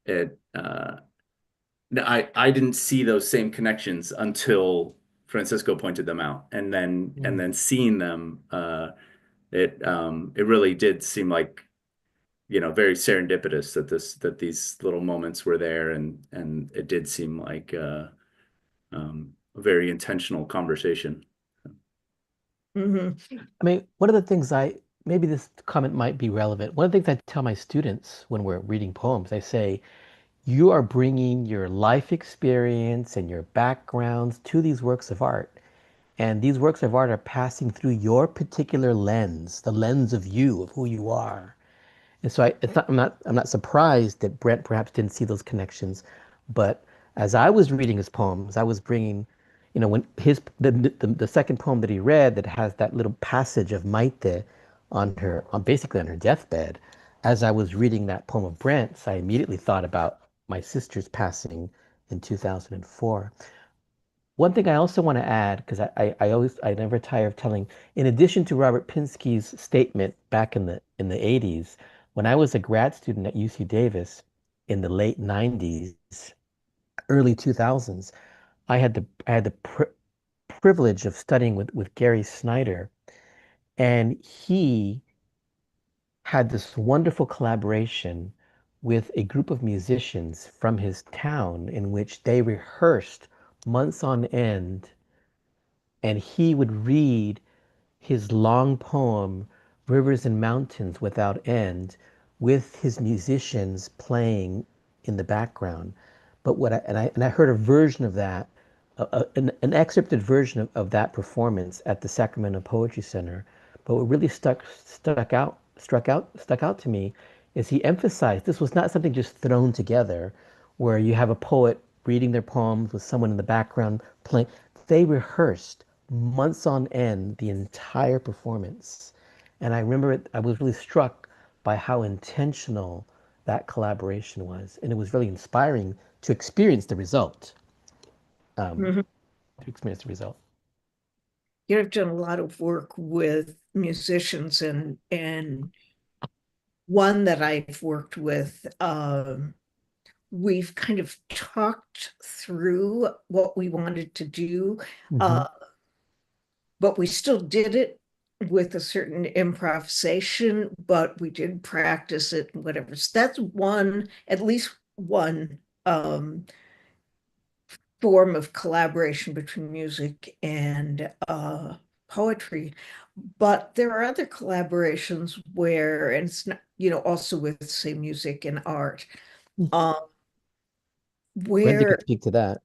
it I didn't see those same connections until Francisco pointed them out, and then seeing them, it really did seem like, very serendipitous that these little moments were there, and it did seem like a very intentional conversation. Mm-hmm. I mean, one of the things maybe this comment might be relevant. One of the things I tell my students when we're reading poems, I say, you are bringing your life experience and your backgrounds to these works of art. And these works of art are passing through your particular lens, the lens of you, of who you are. And so I'm not surprised that Brent perhaps didn't see those connections. But as I was reading his poems, I was bringing, when the second poem that he read that has that little passage of Maite basically on her deathbed. As I was reading that poem of Brent's, I immediately thought about my sister's passing in 2004. One thing I also want to add, because I never tire of telling, in addition to Robert Pinsky's statement back in the 80s, when I was a grad student at UC Davis in the late 90s, early 2000s, I had the privilege of studying with Gary Snyder, and he had this wonderful collaboration with a group of musicians from his town in which they rehearsed months on end, and he would read his long poem, Rivers and Mountains Without End, with his musicians playing in the background. But I heard a version of that, an excerpted version of that performance at the Sacramento Poetry Center. But what really stuck out to me is he emphasized this was not something just thrown together where you have a poet reading their poems with someone in the background playing. They rehearsed months on end the entire performance. And I remember I was really struck by how intentional that collaboration was. And it was really inspiring to experience the result. Mm-hmm. To experience the result. I've done a lot of work with musicians, and one that I've worked with, we've kind of talked through what we wanted to do, but we still did it with a certain improvisation, but we did practice it and whatever. So that's at least one form of collaboration between music and poetry. But there are other collaborations where, and it's not, also with, say, music and art, Brenda where, could speak to that.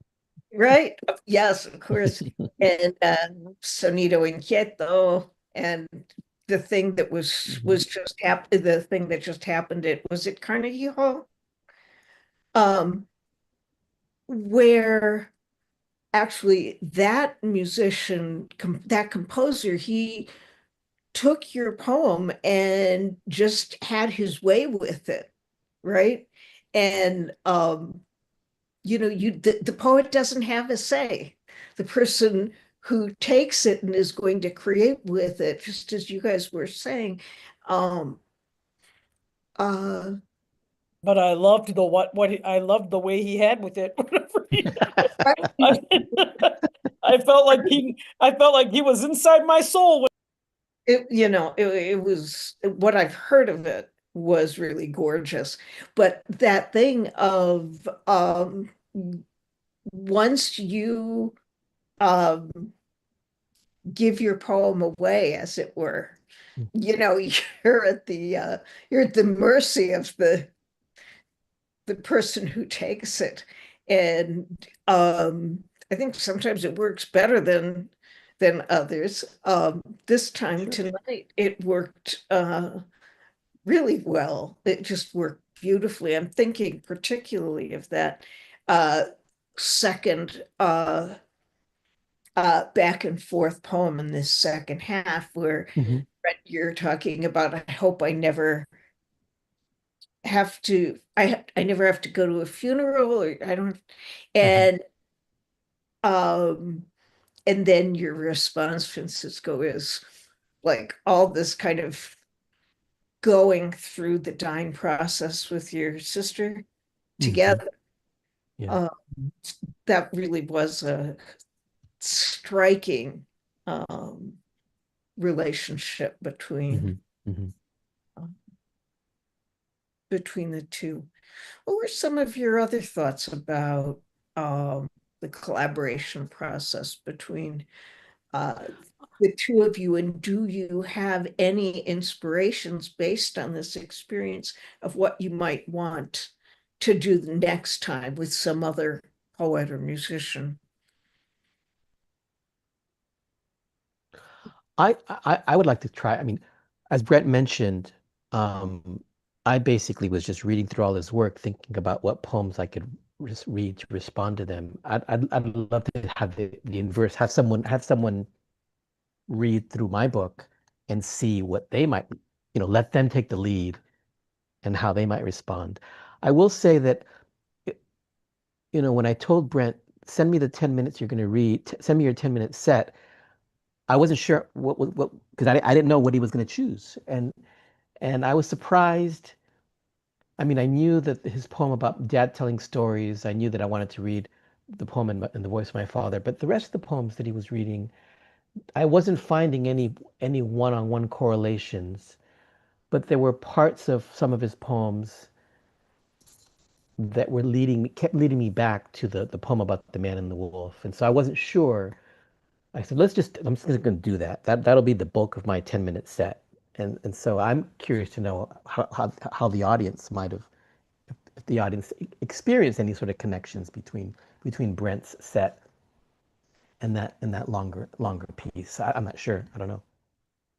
right? Yes, of course. And Sonido Inquieto, and the thing that the thing that just happened was it Carnegie Hall? Where actually that musician, that composer, he took your poem and just had his way with it, right? And the poet doesn't have a say. The person who takes it and is going to create with it, just as you guys were saying, um, uh, But I loved I loved the way he had with it. Whatever I, I felt like he was inside my soul. it was what I've heard of it was really gorgeous. But that thing of once you um give your poem away, as it were, you're at the mercy of the person who takes it. And I think sometimes it works better than others. This time tonight, it worked really well. It just worked beautifully. I'm thinking particularly of that uh, second back and forth poem in this second half where Mhm. Brett, you're talking about, I hope I never have to, I never have to go to a funeral, or I don't, and um and then your response, Francisco, is like all this kind of going through the dying process with your sister together. Yeah. Uh, that really was a striking relationship between Mhm. between the two. What were some of your other thoughts about the collaboration process between uh, the two of you? And do you have any inspirations based on this experience of what you might want to do the next time with some other poet or musician? I would like to try. I mean, as Brent mentioned, I basically was just reading through all his work, thinking about what poems I could just read to respond to them. I'd love to have the inverse, have someone read through my book and see what they might, let them take the lead and how they might respond. I will say that, when I told Brent, send me the 10 minutes you're going to read, send me your 10-minute set, I wasn't sure what because I didn't know what he was going to choose. And I was surprised. I mean, I knew that his poem about dad telling stories, I knew that I wanted to read the poem in the voice of my father, but the rest of the poems that he was reading, I wasn't finding any one-on-one correlations, but there were parts of some of his poems that kept leading me back to the poem about the man and the wolf. And so I wasn't sure. I said, I'm just going to do that. That'll be the bulk of my 10-minute set. And so I'm curious to know how the audience might have, if the audience experienced any sort of connections between Brent's set and that longer piece. I'm not sure. I don't know.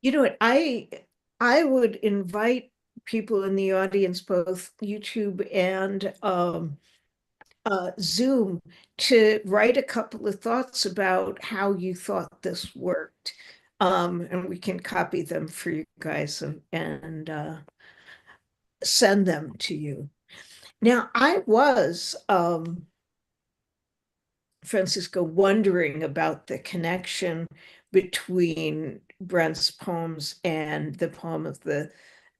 You know what? I would invite people in the audience, both YouTube and Zoom, to write a couple of thoughts about how you thought this worked. And we can copy them for you guys and send them to you. Now, I was, Francisco, wondering about the connection between Brent's poems and the poem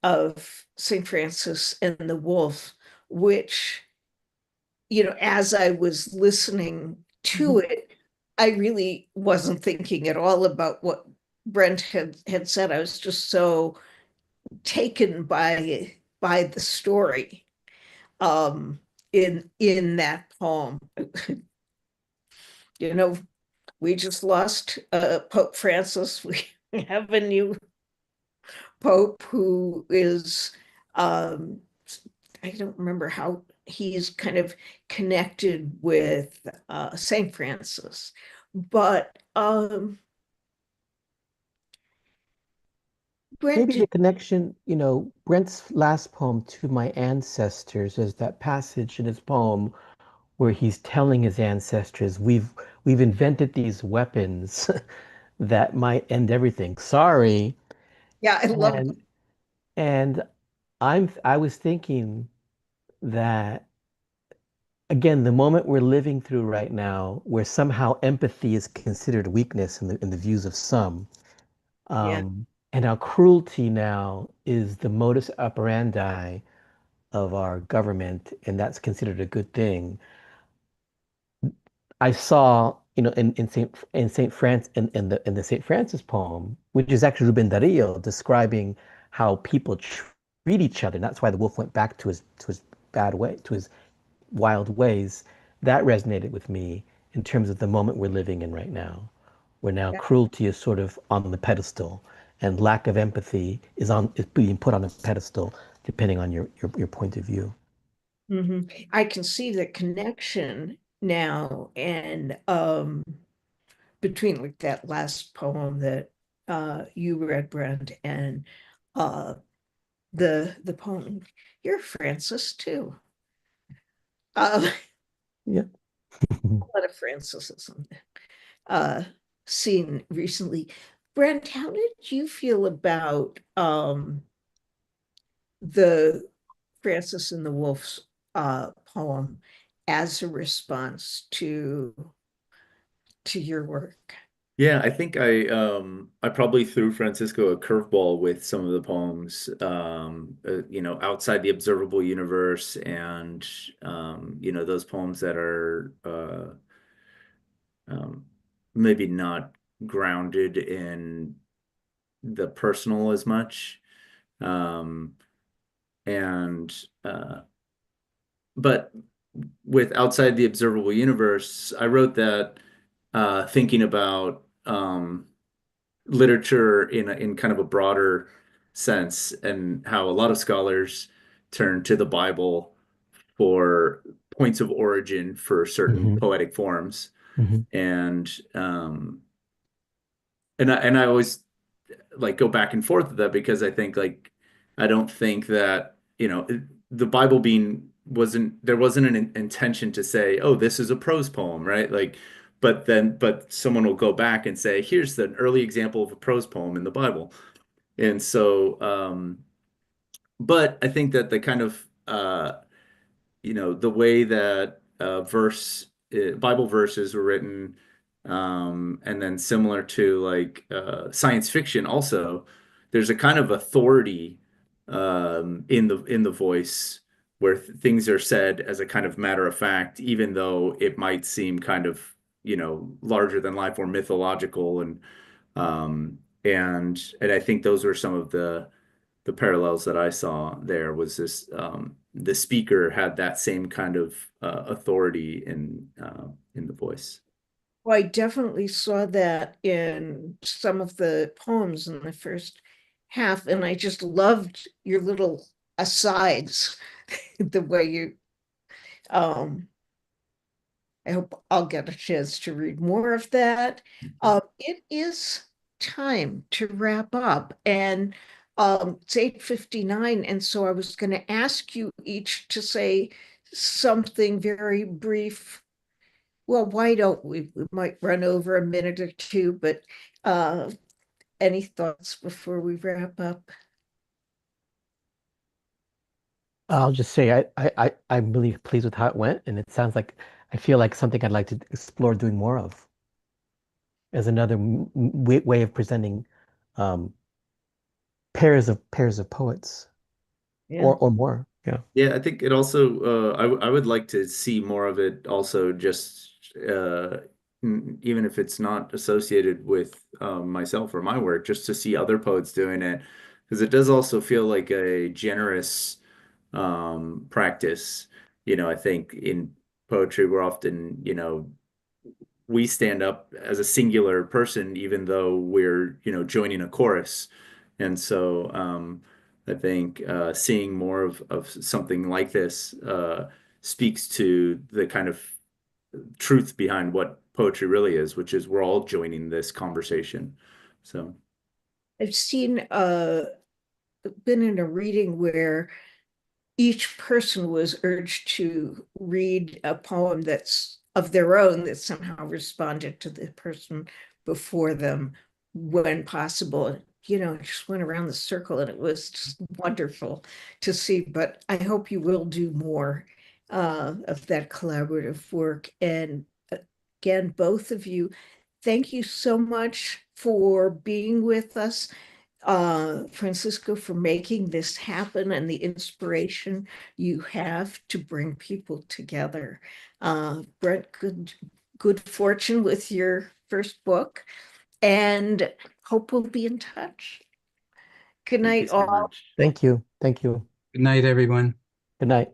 of St. Francis and the Wolf, which, as I was listening to it, I really wasn't thinking at all about what Brent had said. I was just so taken by the story in that poem. You know, we just lost Pope Francis. We have a new Pope who is, I don't remember how he's kind of connected with St. Francis, but Brent, Maybe the connection, Brent's last poem, To My Ancestors, is that passage in his poem where he's telling his ancestors, we've invented these weapons that might end everything. Sorry. Yeah, I love And and I was thinking that again, the moment we're living through right now, where somehow empathy is considered weakness in the views of some, yeah. and how cruelty now is the modus operandi of our government, and that's considered a good thing. I saw, in Saint Francis in the Saint Francis poem, which is actually Ruben Darío describing how people treat each other. And that's why the wolf went back to his bad way, to his wild ways. That resonated with me in terms of the moment we're living in right now, where now Yeah. cruelty is sort of on the pedestal, and lack of empathy is being put on a pedestal, depending on your point of view. I can see the connection now, and between like that last poem that you read, Brent, and the poem. You're Francis too. Yeah. A lot of Francisism seen recently. Brent, how did you feel about the Francis and the Wolf's poem as a response to your work? Yeah, I think I probably threw Francisco a curveball with some of the poems, outside the observable universe, and those poems that are um, maybe not grounded in the personal as much. Um, and but with outside the observable universe, I wrote that thinking about literature in kind of a broader sense, and how a lot of scholars turn to the Bible for points of origin for certain Mhm. poetic forms. Mhm. And I always like go back and forth with that, because I think like I don't think that the Bible being wasn't there wasn't an intention to say, oh, this is a prose poem, right? Like, but someone will go back and say, here's an early example of a prose poem in the Bible. And so but I think that the kind of the way that Bible verses were written, and then similar to like science fiction, also, there's a kind of authority in the voice, where things are said as a kind of matter of fact, even though it might seem kind of larger than life or mythological, and I think those were some of the parallels that I saw there. Was this the speaker had that same kind of authority in the voice. Well, I definitely saw that in some of the poems in the first half, and I just loved your little asides, the way you I hope I'll get a chance to read more of that. It is time to wrap up, and it's 8:59, and so I was going to ask you each to say something very brief. Well, why don't we? We might run over a minute or two, but uh, any thoughts before we wrap up? I'll just say I'm really pleased with how it went, and it sounds like I feel like something I'd like to explore doing more of as another way of presenting um, pairs of poets Yeah. or more. Yeah. Yeah, I think it also, I would like to see more of it also, just even if it's not associated with myself or my work, just to see other poets doing it, because it does also feel like a generous practice. I think in poetry, we're often, we stand up as a singular person, even though we're, joining a chorus. And so I think seeing more of something like this speaks to the kind of truth behind what poetry really is, which is we're all joining this conversation. So I've seen been in a reading where each person was urged to read a poem that's of their own that somehow responded to the person before them when possible. You know, it just went around the circle and it was just wonderful to see. But I hope you will do more of that collaborative work. And again, both of you, thank you so much for being with us. Francisco, for making this happen and the inspiration you have to bring people together. Brent, good fortune with your first book, and hope we'll be in touch. Good Thank you night, so all. much. Thank you. Thank you. Good night, everyone. Good night.